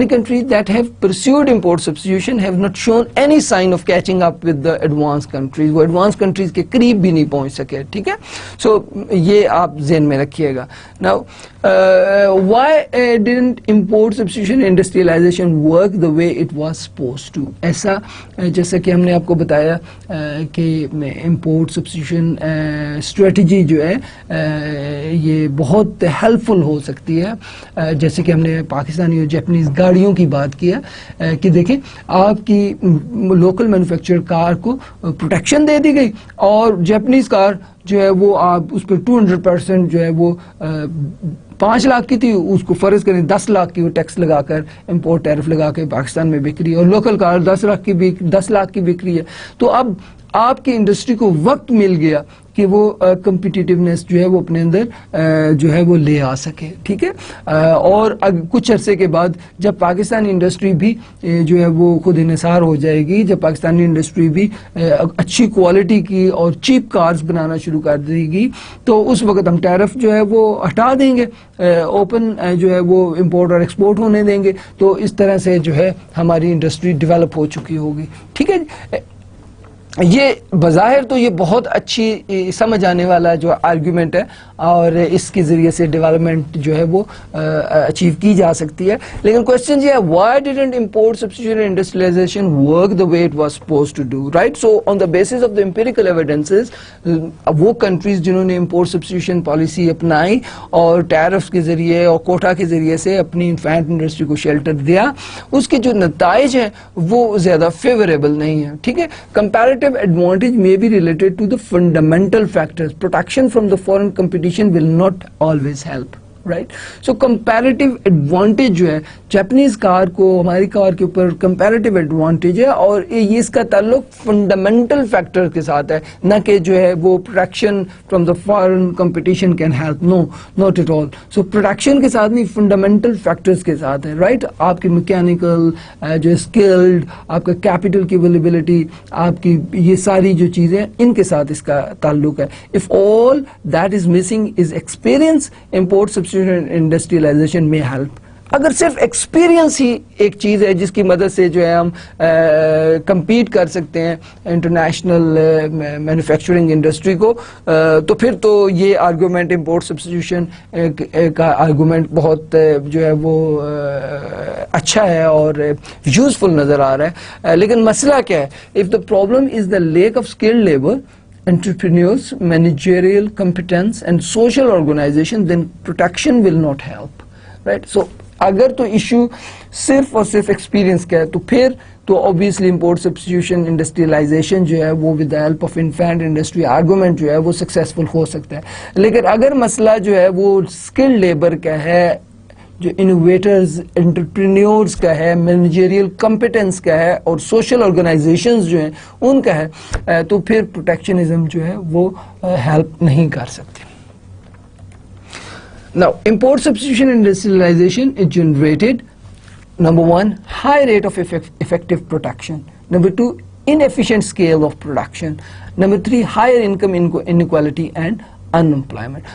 countries that have pursued import substitution have not shown any sign of catching up with the advanced countries. وہ advanced countries کے قریب بھی نہیں پہنچ سکے. ٹھیک ہے, so یہ آپ ذہن میں رکھیے گا. Now, why didn't import substitution industrialization work the way it was supposed to? ایسا جیسا کہ ہم نے آپ کو بتایا کہ import substitution strategy جو ہے یہ بہت ہیلپ فل ہو سکتی ہے. جیسے کہ ہم نے پاکستانی اور جیپنیز گاڑیوں کی بات کیا کہ دیکھیں آپ کی لوکل مینوفیکچر کار کو پروٹیکشن دے دی گئی اور جیپنیز کار جو ہے وہ آپ اس پہ 200% جو ہے وہ 5 لاکھ کی تھی, اس کو فرض کریں 10 لاکھ کی وہ ٹیکس لگا کر امپورٹ ٹیرف لگا کے پاکستان میں بک رہی ہے, اور لوکل کار 10 لاکھ کی بک رہی ہے. تو اب آپ کی انڈسٹری کو وقت مل گیا کہ وہ کمپیٹیٹیونیس جو ہے وہ اپنے اندر جو ہے وہ لے آ سکے. ٹھیک ہے, اور کچھ عرصے کے بعد جب پاکستانی انڈسٹری بھی جو ہے وہ خود انحصار ہو جائے گی, جب پاکستانی انڈسٹری بھی اچھی کوالٹی کی اور چیپ کارز بنانا شروع کر دے گی, تو اس وقت ہم ٹیرف جو ہے وہ ہٹا دیں گے, اوپن جو ہے وہ امپورٹ اور ایکسپورٹ ہونے دیں گے. تو اس طرح سے جو ہے ہماری انڈسٹری ڈیولپ ہو چکی ہوگی. ٹھیک ہے, یہ بظاہر تو یہ بہت اچھی سمجھ آنے والا جو آرگیومنٹ ہے اور اس کے ذریعے سے ڈیولپمنٹ جو ہے وہ اچیو کی جا سکتی ہے. لیکن کوشچن یہ ہے, why didn't import substitution industrialization work the way it was suppose to do, right. So on the basis of the empirical evidences, وہ کنٹریز جنہوں نے امپورٹ سبسٹیٹیوشن پالیسی اپنائی اور ٹیرف کے ذریعے اور کوٹا کے ذریعے سے اپنی انفینٹ انڈسٹری کو شیلٹر دیا, اس کے جو نتائج ہیں وہ زیادہ فیوریبل نہیں ہیں. ٹھیک ہے, comparative advantage may be related to the fundamental factors. Protection from the foreign competition will not always help. Right. So comparative advantage جو ہے جاپنیز کار کو ہماری کار کے اوپر کمپیریٹیو ایڈوانٹیج ہے, اور یہ اس کا تعلق فنڈامنٹل فیکٹر کے ساتھ ہے, نہ کہ جو ہے وہ protection from the foreign competition can help. No, not at all. So protection کے ساتھ نہیں, فنڈامنٹل فیکٹرز کے ساتھ ہے. رائٹ, آپ کی میکینیکل جو اسکلڈ, آپ کا کیپٹل کی اویلیبلٹی, آپ کی یہ ساری جو چیزیں ان کے ساتھ اس کا تعلق ہے. If all that is missing is experience, import industrialization میں ہیلپ. اگر صرف ایکسپیرئنس ہی ایک چیز ہے جس کی مدد سے جو ہے ہم کمپیٹ کر سکتے ہیں انٹرنیشنل مینوفیکچرنگ انڈسٹری کو, تو پھر تو یہ آرگومنٹ امپورٹ سبسٹیٹیوشن کا آرگومنٹ بہت جو ہے وہ اچھا ہے اور یوزفل نظر آ رہا ہے. لیکن مسئلہ کیا ہے, if the problem is the lack of skilled labour, entrepreneurs, managerial competence and social organization, then protection will not help. Right? So اگر تو ایشو صرف اور صرف ایکسپیرئنس کا ہے تو پھر تو obviously import substitution industrialization جو ہے وہ with the help of infant industry argument جو ہے وہ successful ہو سکتا ہے. لیکن اگر مسئلہ جو ہے وہ skilled labor کا ہے, جو انوویٹرز انٹرپرینیورز کا ہے, مینیجریل کمپیٹنس کا ہے, اور سوشل آرگنائزیشنز جو ہیں ان کا ہے, تو پھر پروٹیکشنزم جو ہے وہ ہیلپ نہیں کر سکتے. Now, import substitution industrialization is generated, number one, high rate of effective production. Number two, inefficient scale of production. Number three, higher income inequality and unemployment.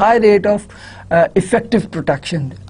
High rate of effective production.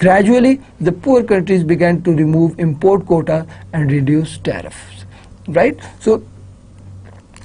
Gradually, the poor countries began to remove import quota and reduce tariffs. Right? So,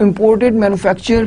imported manufactured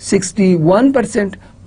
61%,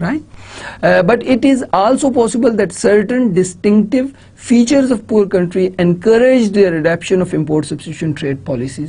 right? But it is also possible that certain distinctive features of poor country encourage their adoption of import substitution trade policies.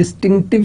distinctive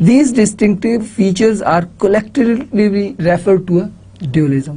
These distinctive features are collectively referred to a dualism.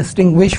distinguished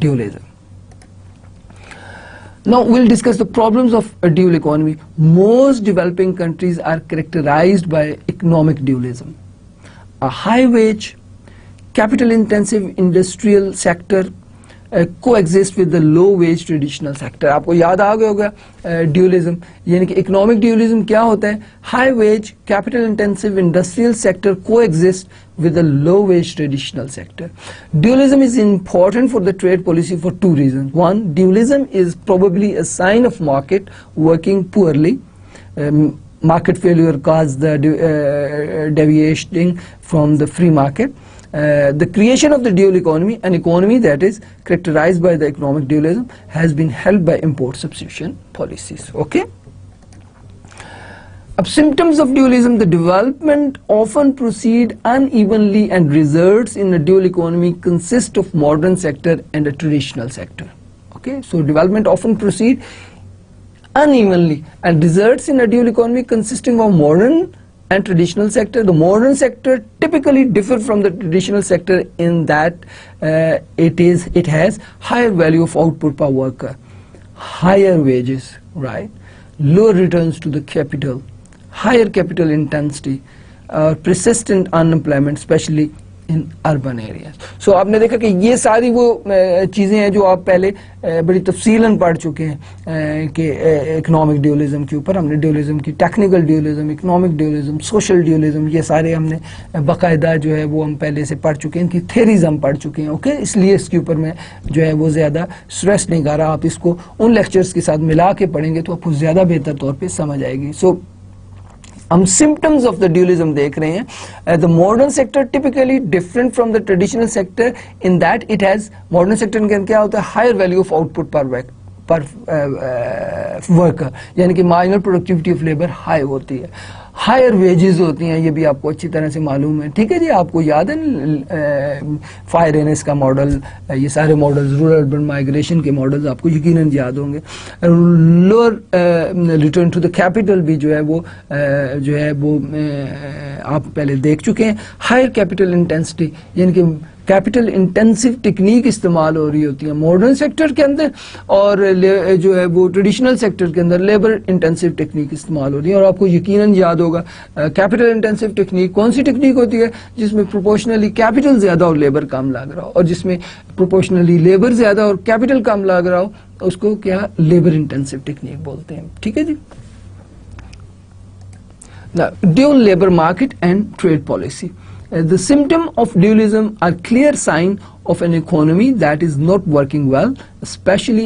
dualism. Now we'll discuss the problems of a dual economy. Most developing countries are characterized by economic dualism. A high wage, capital intensive industrial sector coexist with the low wage traditional sector. آپ کو یاد آ گیا ہوگا ڈیولیزم یعنی کہ economic ڈیولیزم کیا ہوتا ہے, high veg capital intensive industrial sector coexist with the low wage traditional sector. Dualism is important for the trade policy for two reasons. One, dualism is probably a sign of market working poorly. Market failure caused the deviating from the free market. The creation of the dual economy, an economy that is characterized by the economic dualism, has been helped by import substitution policies. Okay. Symptoms of dualism: the development often proceed unevenly and results in a dual economy consist of modern sector and a traditional sector. Okay, so development often proceed unevenly and results in a dual economy consisting of modern and traditional sector. The modern sector typically differ from the traditional sector in that it has higher value of output per worker, higher wages, right, lower returns to the capital, higher capital intensity, persistent unemployment, especially in urban areas. So آپ نے دیکھا کہ یہ ساری وہ چیزیں ہیں جو آپ پہلے بڑی تفصیلاً پڑھ چکے ہیں کہ اکنامک ڈیولیزم کے اوپر ہم نے ڈیولیزم کی ٹیکنیکل ڈیولیزم, اکنامک ڈیولیزم, سوشل ڈیولیزم, یہ سارے ہم نے باقاعدہ جو ہے وہ ہم پہلے سے پڑھ چکے ہیں, ان کی تھیریز ہم پڑھ چکے ہیں. اوکے, اس لیے اس کے اوپر میں جو ہے وہ زیادہ اسٹریس نہیں کر رہا. آپ اس کو ان لیکچرز کے ساتھ ملا کے پڑھیں گے تو آپ کو زیادہ بہتر طور پہ سمجھ آئے گی. سو ہم سمپٹمز آف دا ڈیولیزم دیکھ رہے ہیں. The modern sector typically different from the traditional sector in that it has, modern sector کے کیا ہوتا ہے, higher value of output پر ورکر, یعنی کہ marginal productivity of labour high ہوتی ہے, ہائر ویجز ہوتی ہیں, یہ بھی آپ کو اچھی طرح سے معلوم ہے. ٹھیک ہے جی, آپ کو یاد ہے فائر اینس کا ماڈل, یہ سارے ماڈلز, رورل اربن مائگریشن کے ماڈلز آپ کو یقیناً یاد ہوں گے. Lower return to the capital بھی جو ہے وہ آپ پہلے دیکھ چکے ہیں. ہائر کیپٹل انٹینسٹی یعنی کہ کیپٹل انٹینسو ٹیکنیک استعمال ہو رہی ہوتی ہے ماڈرن سیکٹر کے اندر, اور جو ہے وہ ٹریڈیشنل سیکٹر کے اندر لیبر انٹینسو ٹیکنیک استعمال ہو رہی ہے. اور آپ کو یقیناً یاد ہوگا کیپٹل انٹینسو ٹیکنیک کون سی ٹیکنیک ہوتی ہے, جس میں پروپورشنلی کیپٹل زیادہ اور لیبر کم لگ رہا ہو, اور جس میں پروپورشنلی لیبر زیادہ اور کیپٹل کم لگ رہا ہو, اس کو کیا لیبر انٹینسو ٹیکنیک بولتے ہیں. ٹھیک ہے جی. Dual labour market and trade policy. The symptom of dualism are clear sign of an economy that is not working well, especially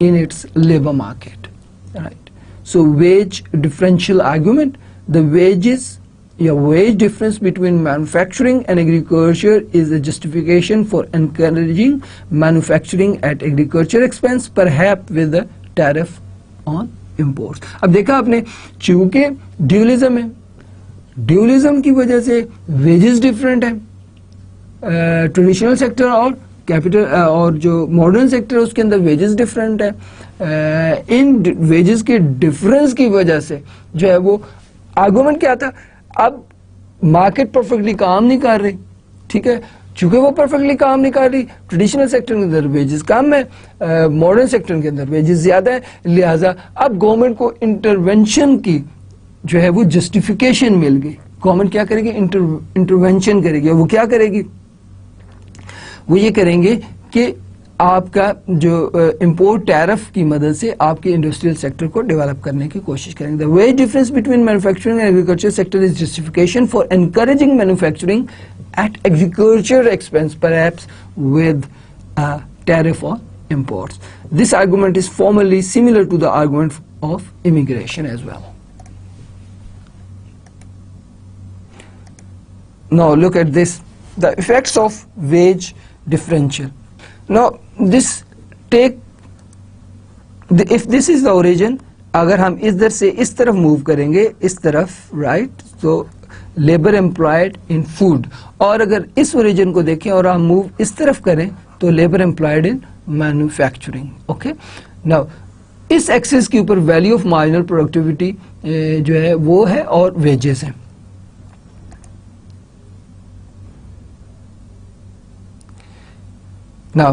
in its labor market. Right. So wage differential argument, the wage difference between manufacturing and agriculture is a justification for encouraging manufacturing at agriculture expense, perhaps with a tariff on imports. اب دیکھا آپ نے, چونکہ ڈیولیزم ہے, ڈیولیزم کی وجہ سے wages different ہیں ٹریڈیشنل سیکٹر اور کیپٹل, اور جو ماڈرن سیکٹر اس کے اندر ویجز ڈفرینٹ ہیں. ان ویجز کے ڈفرینس کی وجہ سے جو ہے وہ آرگومنٹ کیا تھا, اب مارکیٹ پرفیکٹلی کام نہیں کر رہی. ٹھیک ہے, چونکہ وہ پرفیکٹلی کام نہیں کر رہی, ٹریڈیشنل سیکٹر کے اندر ویجز کم ہے, ماڈرن سیکٹر کے اندر ویجز زیادہ ہے, لہٰذا اب گورنمنٹ کو انٹرونشن کی جو ہے وہ جسٹیفیکیشن مل گئی. گورنمنٹ کیا کرے گی, انٹرونشن کرے گی. وہ کیا کرے گی, وہ یہ کریں گے کہ آپ کا جو امپورٹ ٹیرف کی مدد سے آپ کے انڈسٹریل سیکٹر کو ڈیولپ کرنے کی کوشش کریں گے. The wage difference between manufacturing and agriculture sector is justification for encouraging manufacturing at agriculture expense, perhaps with a tariff on imports. This argument is formally similar to the argument of immigration as well. Now look at this, the effects of wage differential. Now this if this is the origin, اگر ہم ادھر سے اس طرف move کریں گے, اس طرف, right, تو labour employed in food, اور اگر اس اوریجن کو دیکھیں اور ہم موو اس طرف کریں تو labour employed in manufacturing. Okay, now اس ایکسس کے اوپر ویلیو آف مارجنل پروڈکٹیوٹی جو ہے وہ ہے اور ویجز ہیں. Now,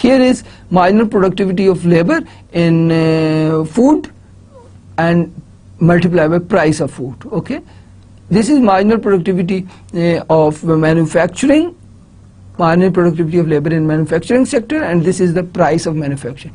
here is marginal productivity of labor in food and multiply by price of food. Okay, this is marginal productivity of manufacturing, marginal productivity of labor in manufacturing sector, and this is the price of manufacturing.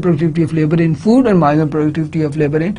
productivity of labor in food and marginal productivity of labor in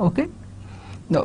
Okay, now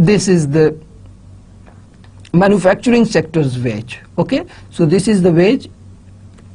this is the manufacturing sector's wage. Okay, so this is the wage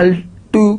L2,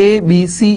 ABC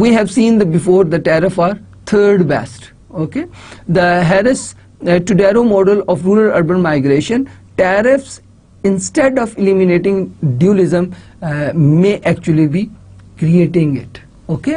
We have seen that before the tariff are third best. Okay, the Harris-Tudero model of rural-urban migration, tariffs instead of eliminating dualism may actually be creating it. Okay,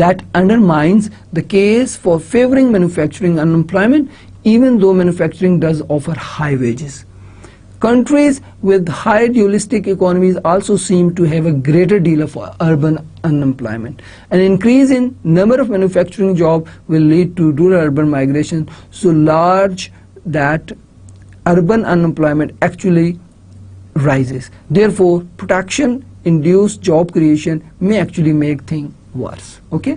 that undermines the case for favoring manufacturing unemployment, even though manufacturing does offer high wages. Countries with high dualistic economies also seem to have a greater deal of urban unemployment. An increase in number of manufacturing jobs will lead to rural-urban migration so large that urban unemployment actually rises. Therefore, protection-induced job creation may actually make things worse. Okay?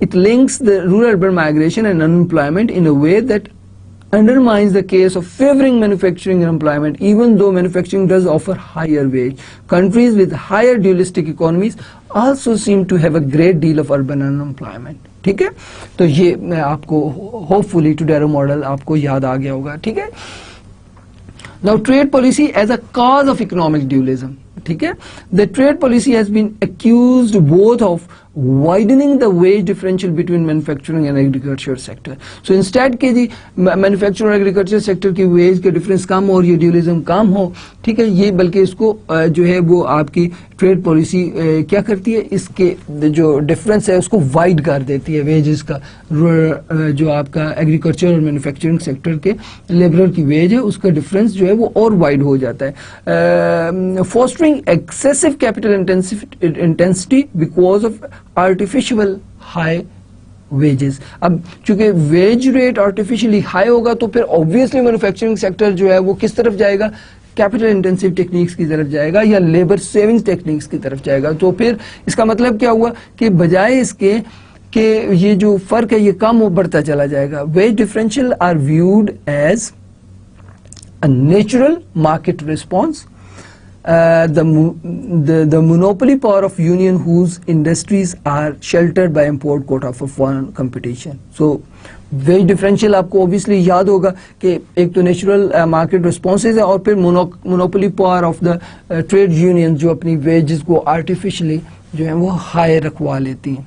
it links the rural-urban migration and unemployment in a way that undermines the case of favoring manufacturing and employment, even though manufacturing does offer higher wage. Countries with higher dualistic economies also seem to have a great deal of urban unemployment. ٹھیک ہے, تو یہ میں آپ کو hope فلی ٹوڈیرو model آپ کو یاد آ گیا ہوگا. ٹھیک ہے, now trade policy as a cause of economic dualism. ٹھیک ہے, the trade policy has been accused both of widening the wage differential between manufacturing and agriculture sector. So instead کہ جی manufacturing اور agriculture sector کی wage کے difference کم ہو اور یہ dualism کم ہو, ٹھیک ہے, یہ بلکہ اس کو جو ہے وہ آپ کی ٹریڈ پالیسی کیا کرتی ہے, اس کے جو ڈفرینس ہے اس کو وائڈ کر دیتی ہے ویجز کا. جو آپ کا ایگریکلچر اور مینوفیکچرنگ سیکٹر کے لیبرر کی ویج ہے اس کا ڈفرینس جو ہے وہ اور وائڈ ہو جاتا ہے. Fostering excessive capital intensity because of artificial high wages. اب چونکہ ویج ریٹ آرٹیفیشلی ہائی ہوگا تو پھر آبویسلی مینوفیکچرنگ سیکٹر جو ہے وہ کس طرف جائے گا, کیپٹل انٹینسو ٹیکنیکس کی طرف جائے گا یا لیبر سیونگز ٹیکنیکس کی طرف جائے گا. تو پھر اس کا مطلب کیا ہوا کہ بجائے اس کے کہ یہ جو فرق ہے یہ کم بڑھتا چلا جائے گا. Wage differential are viewed as a natural market response. The monopoly power of union whose industries are sheltered by import quota for foreign competition. So veg differential آپ کو اوبیسلی یاد ہوگا کہ ایک تو نیچرل مارکیٹ ریسپانسز ہے اور پھر monopoly power of the trade union جو اپنی ویجز کو آرٹیفیشلی جو ہے وہ ہائی رکھوا لیتی ہیں.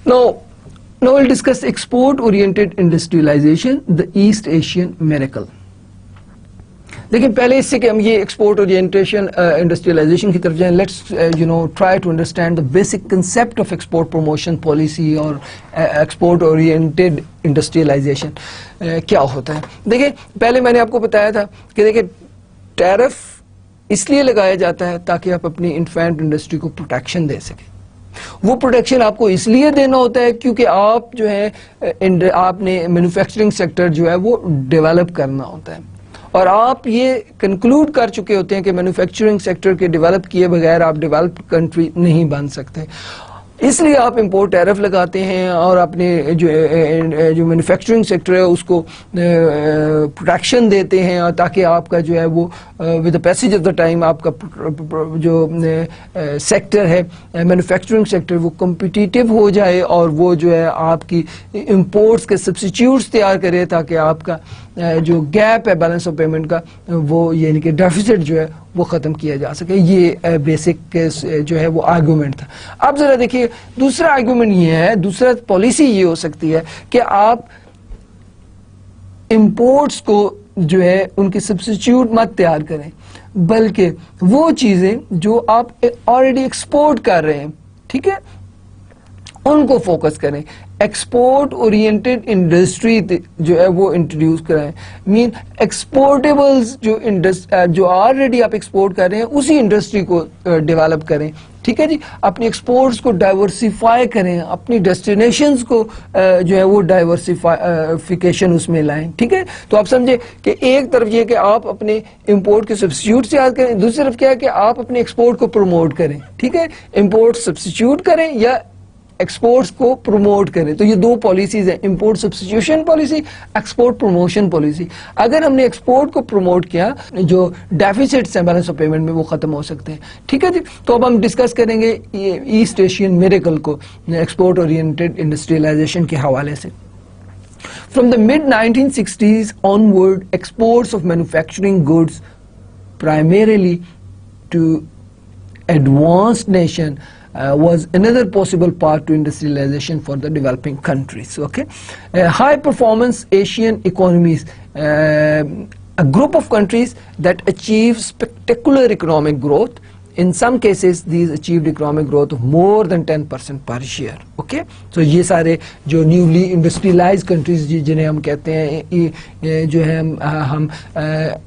Now we'll discuss export oriented industrialization, the East Asian miracle. لیکن پہلے اس سے کہ ہم یہ ایکسپورٹ اورینٹیشن انڈسٹریلائزیشن کی طرف جائیں, let's try to understand the basic concept of export promotion policy اور ایکسپورٹ اورینٹیڈ انڈسٹریلائزیشن کیا ہوتا ہے. دیکھیں پہلے میں نے آپ کو بتایا تھا کہ دیکھیں ٹیرف اس لیے لگایا جاتا ہے تاکہ آپ اپنی انفینٹ انڈسٹری کو پروٹیکشن دے سکیں. وہ پروٹیکشن آپ کو اس لیے دینا ہوتا ہے کیونکہ آپ جو ہے آپ نے مینوفیکچرنگ سیکٹر جو ہے وہ ڈیولپ کرنا ہوتا ہے اور آپ یہ کنکلوڈ کر چکے ہوتے ہیں کہ مینوفیکچرنگ سیکٹر کے ڈیولپ کیے بغیر آپ ڈیولپڈ کنٹری نہیں بن سکتے. اس لیے آپ امپورٹ ٹیرف لگاتے ہیں اور اپنے جو مینوفیکچرنگ سیکٹر ہے اس کو پروٹیکشن دیتے ہیں اور تاکہ آپ کا جو ہے وہ with the passage of the time آپ کا جو سیکٹر ہے مینوفیکچرنگ سیکٹر وہ کمپٹیٹیو ہو جائے اور وہ جو ہے آپ کی امپورٹس کے سبسٹیٹیوٹس تیار کرے تاکہ آپ کا جو گیپ ہے بیلنس آف پیمنٹ کا وہ یعنی کہ ڈیفیسٹ جو ہے وہ ختم کیا جا سکے. یہ بیسک جو ہے وہ آرگومنٹ تھا. اب ذرا دیکھیے دوسرا آرگومنٹ یہ ہے, دوسرا پالیسی یہ ہو سکتی ہے کہ آپ امپورٹس کو جو ہے ان کے سبسٹیٹیوٹ مت تیار کریں بلکہ وہ چیزیں جو آپ آلریڈی ایکسپورٹ کر رہے ہیں ٹھیک ہے ان کو فوکس کریں. ایکسپورٹ اورینٹیڈ انڈسٹری جو ہے وہ انٹروڈیوس کرائیں. مین ایکسپورٹیبلز جو آلریڈی آپ ایکسپورٹ کر رہے ہیں اسی انڈسٹری کو ڈیولپ کریں. ٹھیک ہے جی, اپنی ایکسپورٹس کو ڈائیورسیفائی کریں, اپنی ڈیسٹینیشنز کو جو ہے وہ ڈائیورسیفیکیشن اس میں لائیں. ٹھیک ہے, تو آپ سمجھے کہ ایک طرف یہ کہ آپ اپنے امپورٹ کے سبسٹیٹیوٹ تیار کریں, دوسری طرف کیا ہے کہ آپ اپنے ایکسپورٹ کو پروموٹ کریں. ٹھیک ہے, امپورٹ سبسٹیٹیوٹ کریں یا ایکسپورٹس کو پروموٹ کریں. تو یہ دو پالیسیز ہیں, import substitution policy, export promotion policy. اگر ہم نے ایکسپورٹ کو پروموٹ کیا جو ڈیفیسٹس ہیں بیلنس آف پیمنٹ میں وہ ختم ہو سکتے ہیں. ٹھیک ہے جی, تو اب ہم ڈسکس کریں گے ایسٹ ایشین میریکل کو ایکسپورٹ اورینٹیڈ انڈسٹریلائزیشن کے حوالے سے. From the mid-1960s onward, exports of manufacturing goods primarily to advanced nation was another possible path to industrialization for the developing countries. Okay, high performance Asian economies, a group of countries that achieve spectacular economic growth. In some cases these achieved economic growth of more than 10% per year. Okay, so یہ سارے جو newly industrialise countries جنہیں ہم کہتے ہیں جو ہے ہم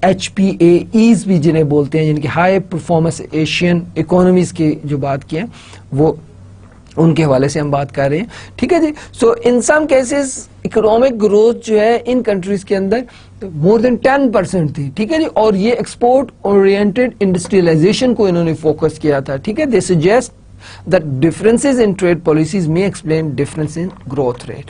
ایچ پی اے ایز بھی جنہیں بولتے ہیں یعنی کہ ہائی پرفارمنس ایشین اکانومیز کی جو بات کی ہے وہ ان کے حوالے سے ہم بات کر رہے ہیں. ٹھیک ہے جی, سو ان سم کیسز اکنامک گروتھ جو ہے ان کنٹریز کے اندر مور دین 10% تھی. ٹھیک ہے جی, اور یہ ایکسپورٹ اورینٹیڈ انڈسٹریلائزیشن کو انہوں نے فوکس کیا تھا. ٹھیک ہے, they suggest The differences in trade policies may explain difference in growth rate.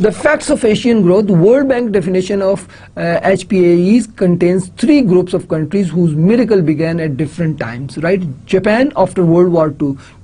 the facts of Asian growth. The World Bank definition of HPAEs contains 3 groups of countries whose miracle began at different times, right. Japan after World War II,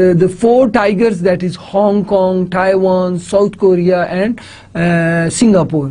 the 4 tigers, that is Hong Kong, Taiwan, South Korea and Singapore,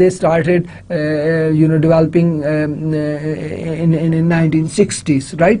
They started developing in 1960s, right.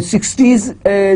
60s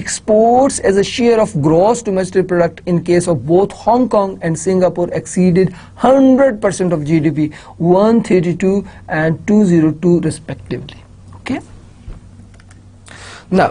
exports as a share of gross domestic product in case of both Hong Kong and Singapore exceeded 100% of GDP, 132 and 202 respectively. Okay, now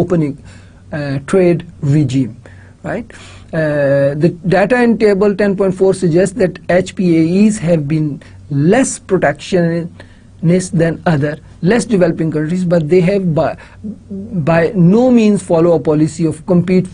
opening trade regime, right. The data in table 10.4 suggests that HPAEs have been less protectionist than other less developing countries, but they have by no means follow a policy of complete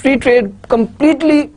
free trade completely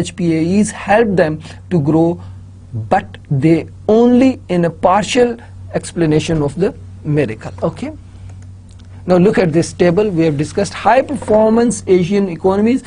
HPAEs helped them to grow, but they only in a partial explanation of the miracle. Okay, now look at this table. We have discussed high performance Asian economies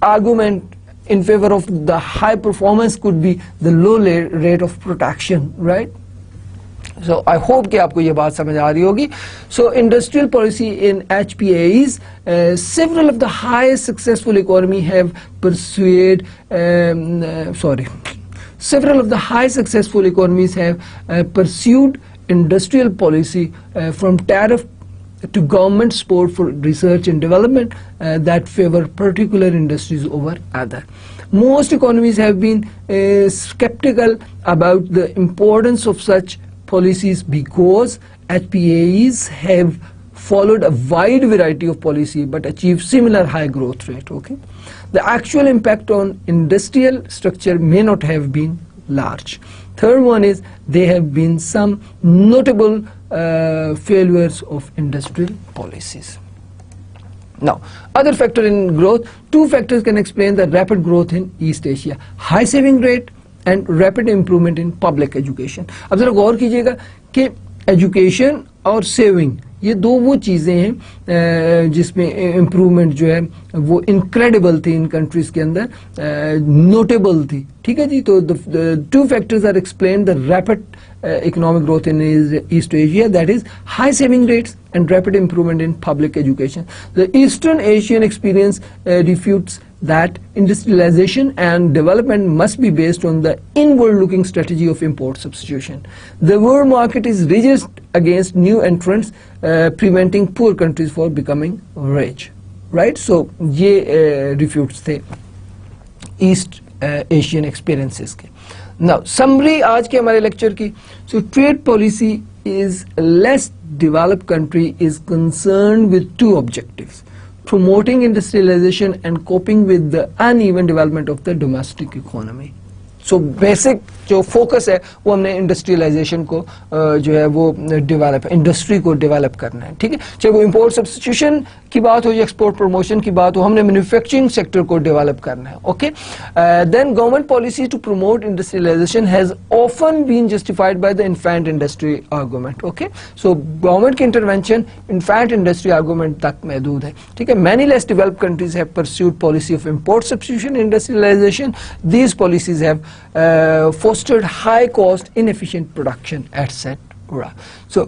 argument in favor of the high performance could be the low rate of protection, right. So I hope کہ آپ کو یہ بات سمجھ آ رہی ہوگی. So industrial policy in HPAs, several of the highest successful economy have pursued several of the high successful economies have pursued industrial policy from tariff to government support for research and development that favor particular industries over other. Most economies have been skeptical about the importance of such policies because HPAs have followed a wide variety of policy but achieved similar high growth rate. Okay, the actual impact on industrial structure may not have been large. Third one is there have been some notable failures of industrial policies. Now, other factor in growth, two factors can explain the rapid growth in East Asia: high saving rate and rapid improvement in public education. اب ذرا غور کیجئے گا کہ education اور saving یہ دو وہ چیزیں ہیں جس میں امپرومنٹ جو ہے وہ انکریڈیبل تھی ان کنٹریز کے اندر, نوٹیبل تھی. ٹھیک ہے جی, تو two factors are explain the rapid economic growth in East Asia, that is high saving rates and rapid improvement in public education. The Eastern Asian experience refutes that industrialization and development must be based on the inward-looking strategy of import substitution. The world market is rigid against new entrants, preventing poor countries from becoming rich. Right? So, یہ refutes تھے East Asian experiences کے. Now, summary آج کے ہمارے lecture کی. So, trade policy is less developed country is concerned with two objectives: promoting industrialization and coping with the uneven development of the domestic economy. So, basic جو focus ہے وہ ہم نے انڈسٹریلائزیشن کو جو ہے وہ ڈیولپ, انڈسٹری کو ڈیولپ کرنا ہے. ٹھیک ہے, چاہے وہ امپورٹ سبسٹیٹیوشن کی بات ہو یا ایکسپورٹ پروموشن کی بات ہو, ہم نے مینوفیکچرنگ سیکٹر کو ڈیولپ کرنا ہے. Okay, then government policy to promote industrialization has often been justified by the infant industry argument. Okay, so government کی انٹروینشن انفینٹ انڈسٹری آرگومنٹ تک محدود ہے. ٹھیک ہے, many less developed countries have pursued policy of import substitution industrialization. These policies have fostered high cost, inefficient production, etc. So,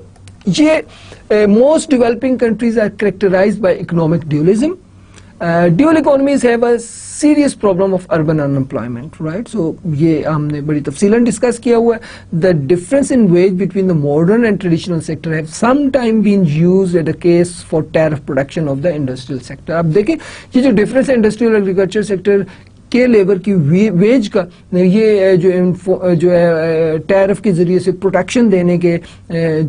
most developing countries are characterized by economic dualism. Dual economies have a serious problem of urban unemployment, right? So, یہ ہم نے بڑی تفصیلاً discuss کیا ہوا ہے. The difference in wage between the modern and traditional sector have sometime been used as a case for tariff production of the industrial sector. اب دیکھیں یہ جو ڈفرینس ہے انڈسٹریل ایگریکلچر سیکٹر کے لیبر کی ویج کا, یہ جو ہے ٹیرف کے ذریعے سے پروٹیکشن دینے کے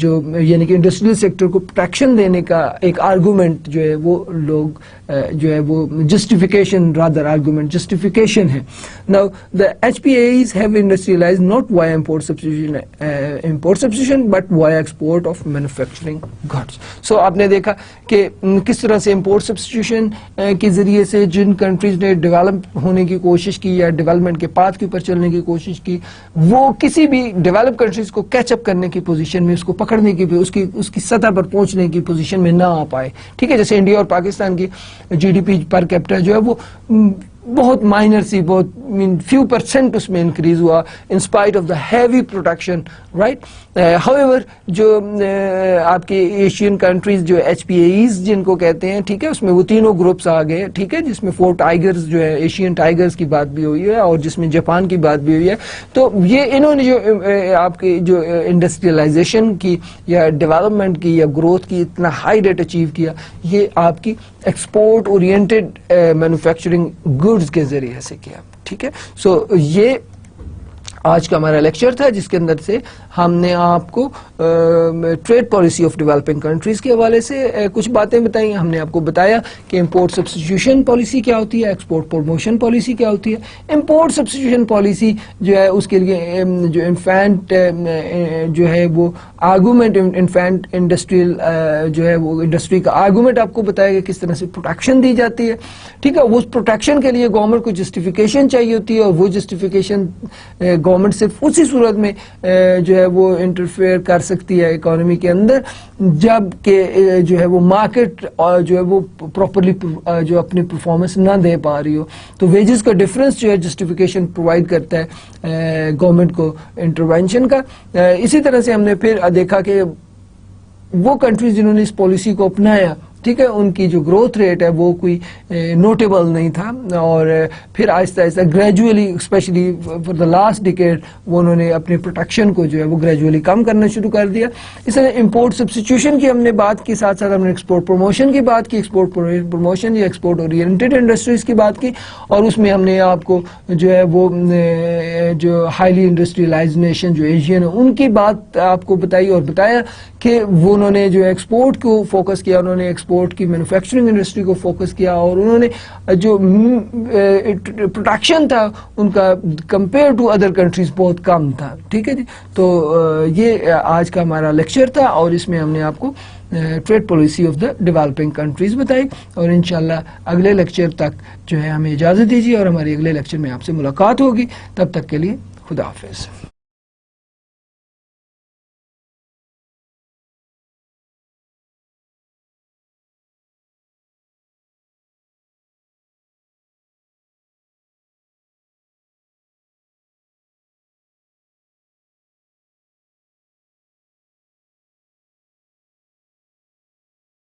جو یعنی کہ انڈسٹریل سیکٹر کو پروٹیکشن دینے کا ایک آرگومنٹ جو ہے وہ لوگ جو ہے وہ جسٹیفیکیشن رادر آرگومنٹ جسٹیفیکیشن ہے. Now the HPAs have industrialized not via import substitution but via export of manufacturing goods. So آپ نے دیکھا کہ کس طرح سے امپورٹ سبسٹیٹیوشن کے ذریعے سے جن کنٹریز نے ڈیولپ ہونے کی کوشش کی یا ڈیولپمنٹ کے پاتھ کے اوپر چلنے کی کوشش کی, وہ کسی بھی ڈیولپ کنٹریز کو کیچ اپ کرنے کی پوزیشن میں, اس کو پکڑنے کی, اس کی سطح پر پہنچنے کی پوزیشن میں نہ آ پائے. ٹھیک ہے, جیسے انڈیا اور پاکستان کی G D P per capita جو ہے وہ بہت مائنر سی, بہت فیو پرسینٹ اس میں انکریز ہوا in spite of the heavy protection, right. however جو آپ کے ایشین کنٹریز جو ایچ پی ایز جن کو کہتے ہیں, ٹھیک ہے, اس میں وہ تینوں گروپس آ گئے. ٹھیک ہے, جس میں 4 ٹائیگرز جو ہے ایشین ٹائیگرز کی بات بھی ہوئی ہے اور جس میں جاپان کی بات بھی ہوئی ہے. تو یہ انہوں نے جو آپ کی جو انڈسٹریلائزیشن کی یا ڈیولپمنٹ کی یا گروتھ کی اتنا ہائی ریٹ اچیو کیا, یہ آپ کی ایکسپورٹ اورینٹیڈ مینوفیکچرنگ گڈز کے ذریعے سے کیا. ٹھیک ہے, سو یہ آج کا ہمارا لیکچر تھا جس کے اندر سے ہم نے آپ کو trade policy of developing countries کے حوالے سے کچھ باتیں بتائیں. ہم نے آپ کو بتایا کہ امپورٹ سبسٹیٹیوشن پالیسی کیا ہوتی ہے, ایکسپورٹ پروموشن پالیسی کیا ہوتی ہے. امپورٹ سبسٹیٹیوشن پالیسی جو ہے اس کے لیے جو انفینٹ جو ہے وہ آرگومنٹ, انفینٹ انڈسٹریل جو ہے وہ انڈسٹری کا آرگومنٹ آپ کو بتایا کہ کس طرح سے پروٹیکشن دی جاتی ہے. ٹھیک ہے, اس پروٹیکشن کے لیے گورنمنٹ کو جسٹیفیکیشن چاہیے ہوتی ہے, اور وہ جسٹیفیکیشن گورنمنٹ صرف اسی صورت میں جو ہے وہ انٹرفیئر کر سکتی ہے اکانومی کے اندر جب کہ جو ہے وہ مارکیٹ جو ہے وہ پراپرلی جو اپنی پرفارمنس نہ دے پا رہی ہو. تو ویجز کا ڈفرینس جو ہے جسٹیفیکیشن پرووائڈ کرتا ہے گورنمنٹ کو انٹروینشن کا. اسی طرح سے ہم نے پھر دیکھا کہ وہ کنٹریز جنہوں نے اس پالیسی کو اپنایا, ٹھیک ہے, ان کی جو گروتھ ریٹ ہے وہ کوئی نوٹیبل نہیں تھا, اور پھر آہستہ آہستہ gradually especially for the last decade وہ انہوں نے اپنے پروٹیکشن کو جو ہے وہ گریجولی کم کرنا شروع کر دیا. اس طرح امپورٹ سبسٹیٹیوشن کی ہم نے بات کی, ساتھ ساتھ ہم نے ایکسپورٹ پروموشن کی بات کی, ایکسپورٹ پروموشن یا ایکسپورٹ اورینٹیڈ انڈسٹریز کی بات کی, اور اس میں ہم نے آپ کو جو ہے وہ جو ہائیلی انڈسٹریلائزڈ نیشن جو ایشین ہے ان کی بات آپ کو بتائی اور بتایا کہ وہ انہوں نے جو ایکسپورٹ کو فوکس کیا, انہوں نے ایکسپورٹ کی مینوفیکچرنگ انڈسٹری کو فوکس کیا, اور انہوں نے جو پروڈکشن تھا ان کا کمپیئر ٹو ادر کنٹریز بہت کم تھا. ٹھیک ہے جی, تو یہ آج کا ہمارا لیکچر تھا, اور اس میں ہم نے آپ کو trade policy of the developing countries بتائی, اور انشاءاللہ اگلے لیکچر تک جو ہے ہمیں اجازت دیجیے اور ہماری اگلے لیکچر میں آپ سے ملاقات ہوگی. تب تک کے لیے خدا حافظ.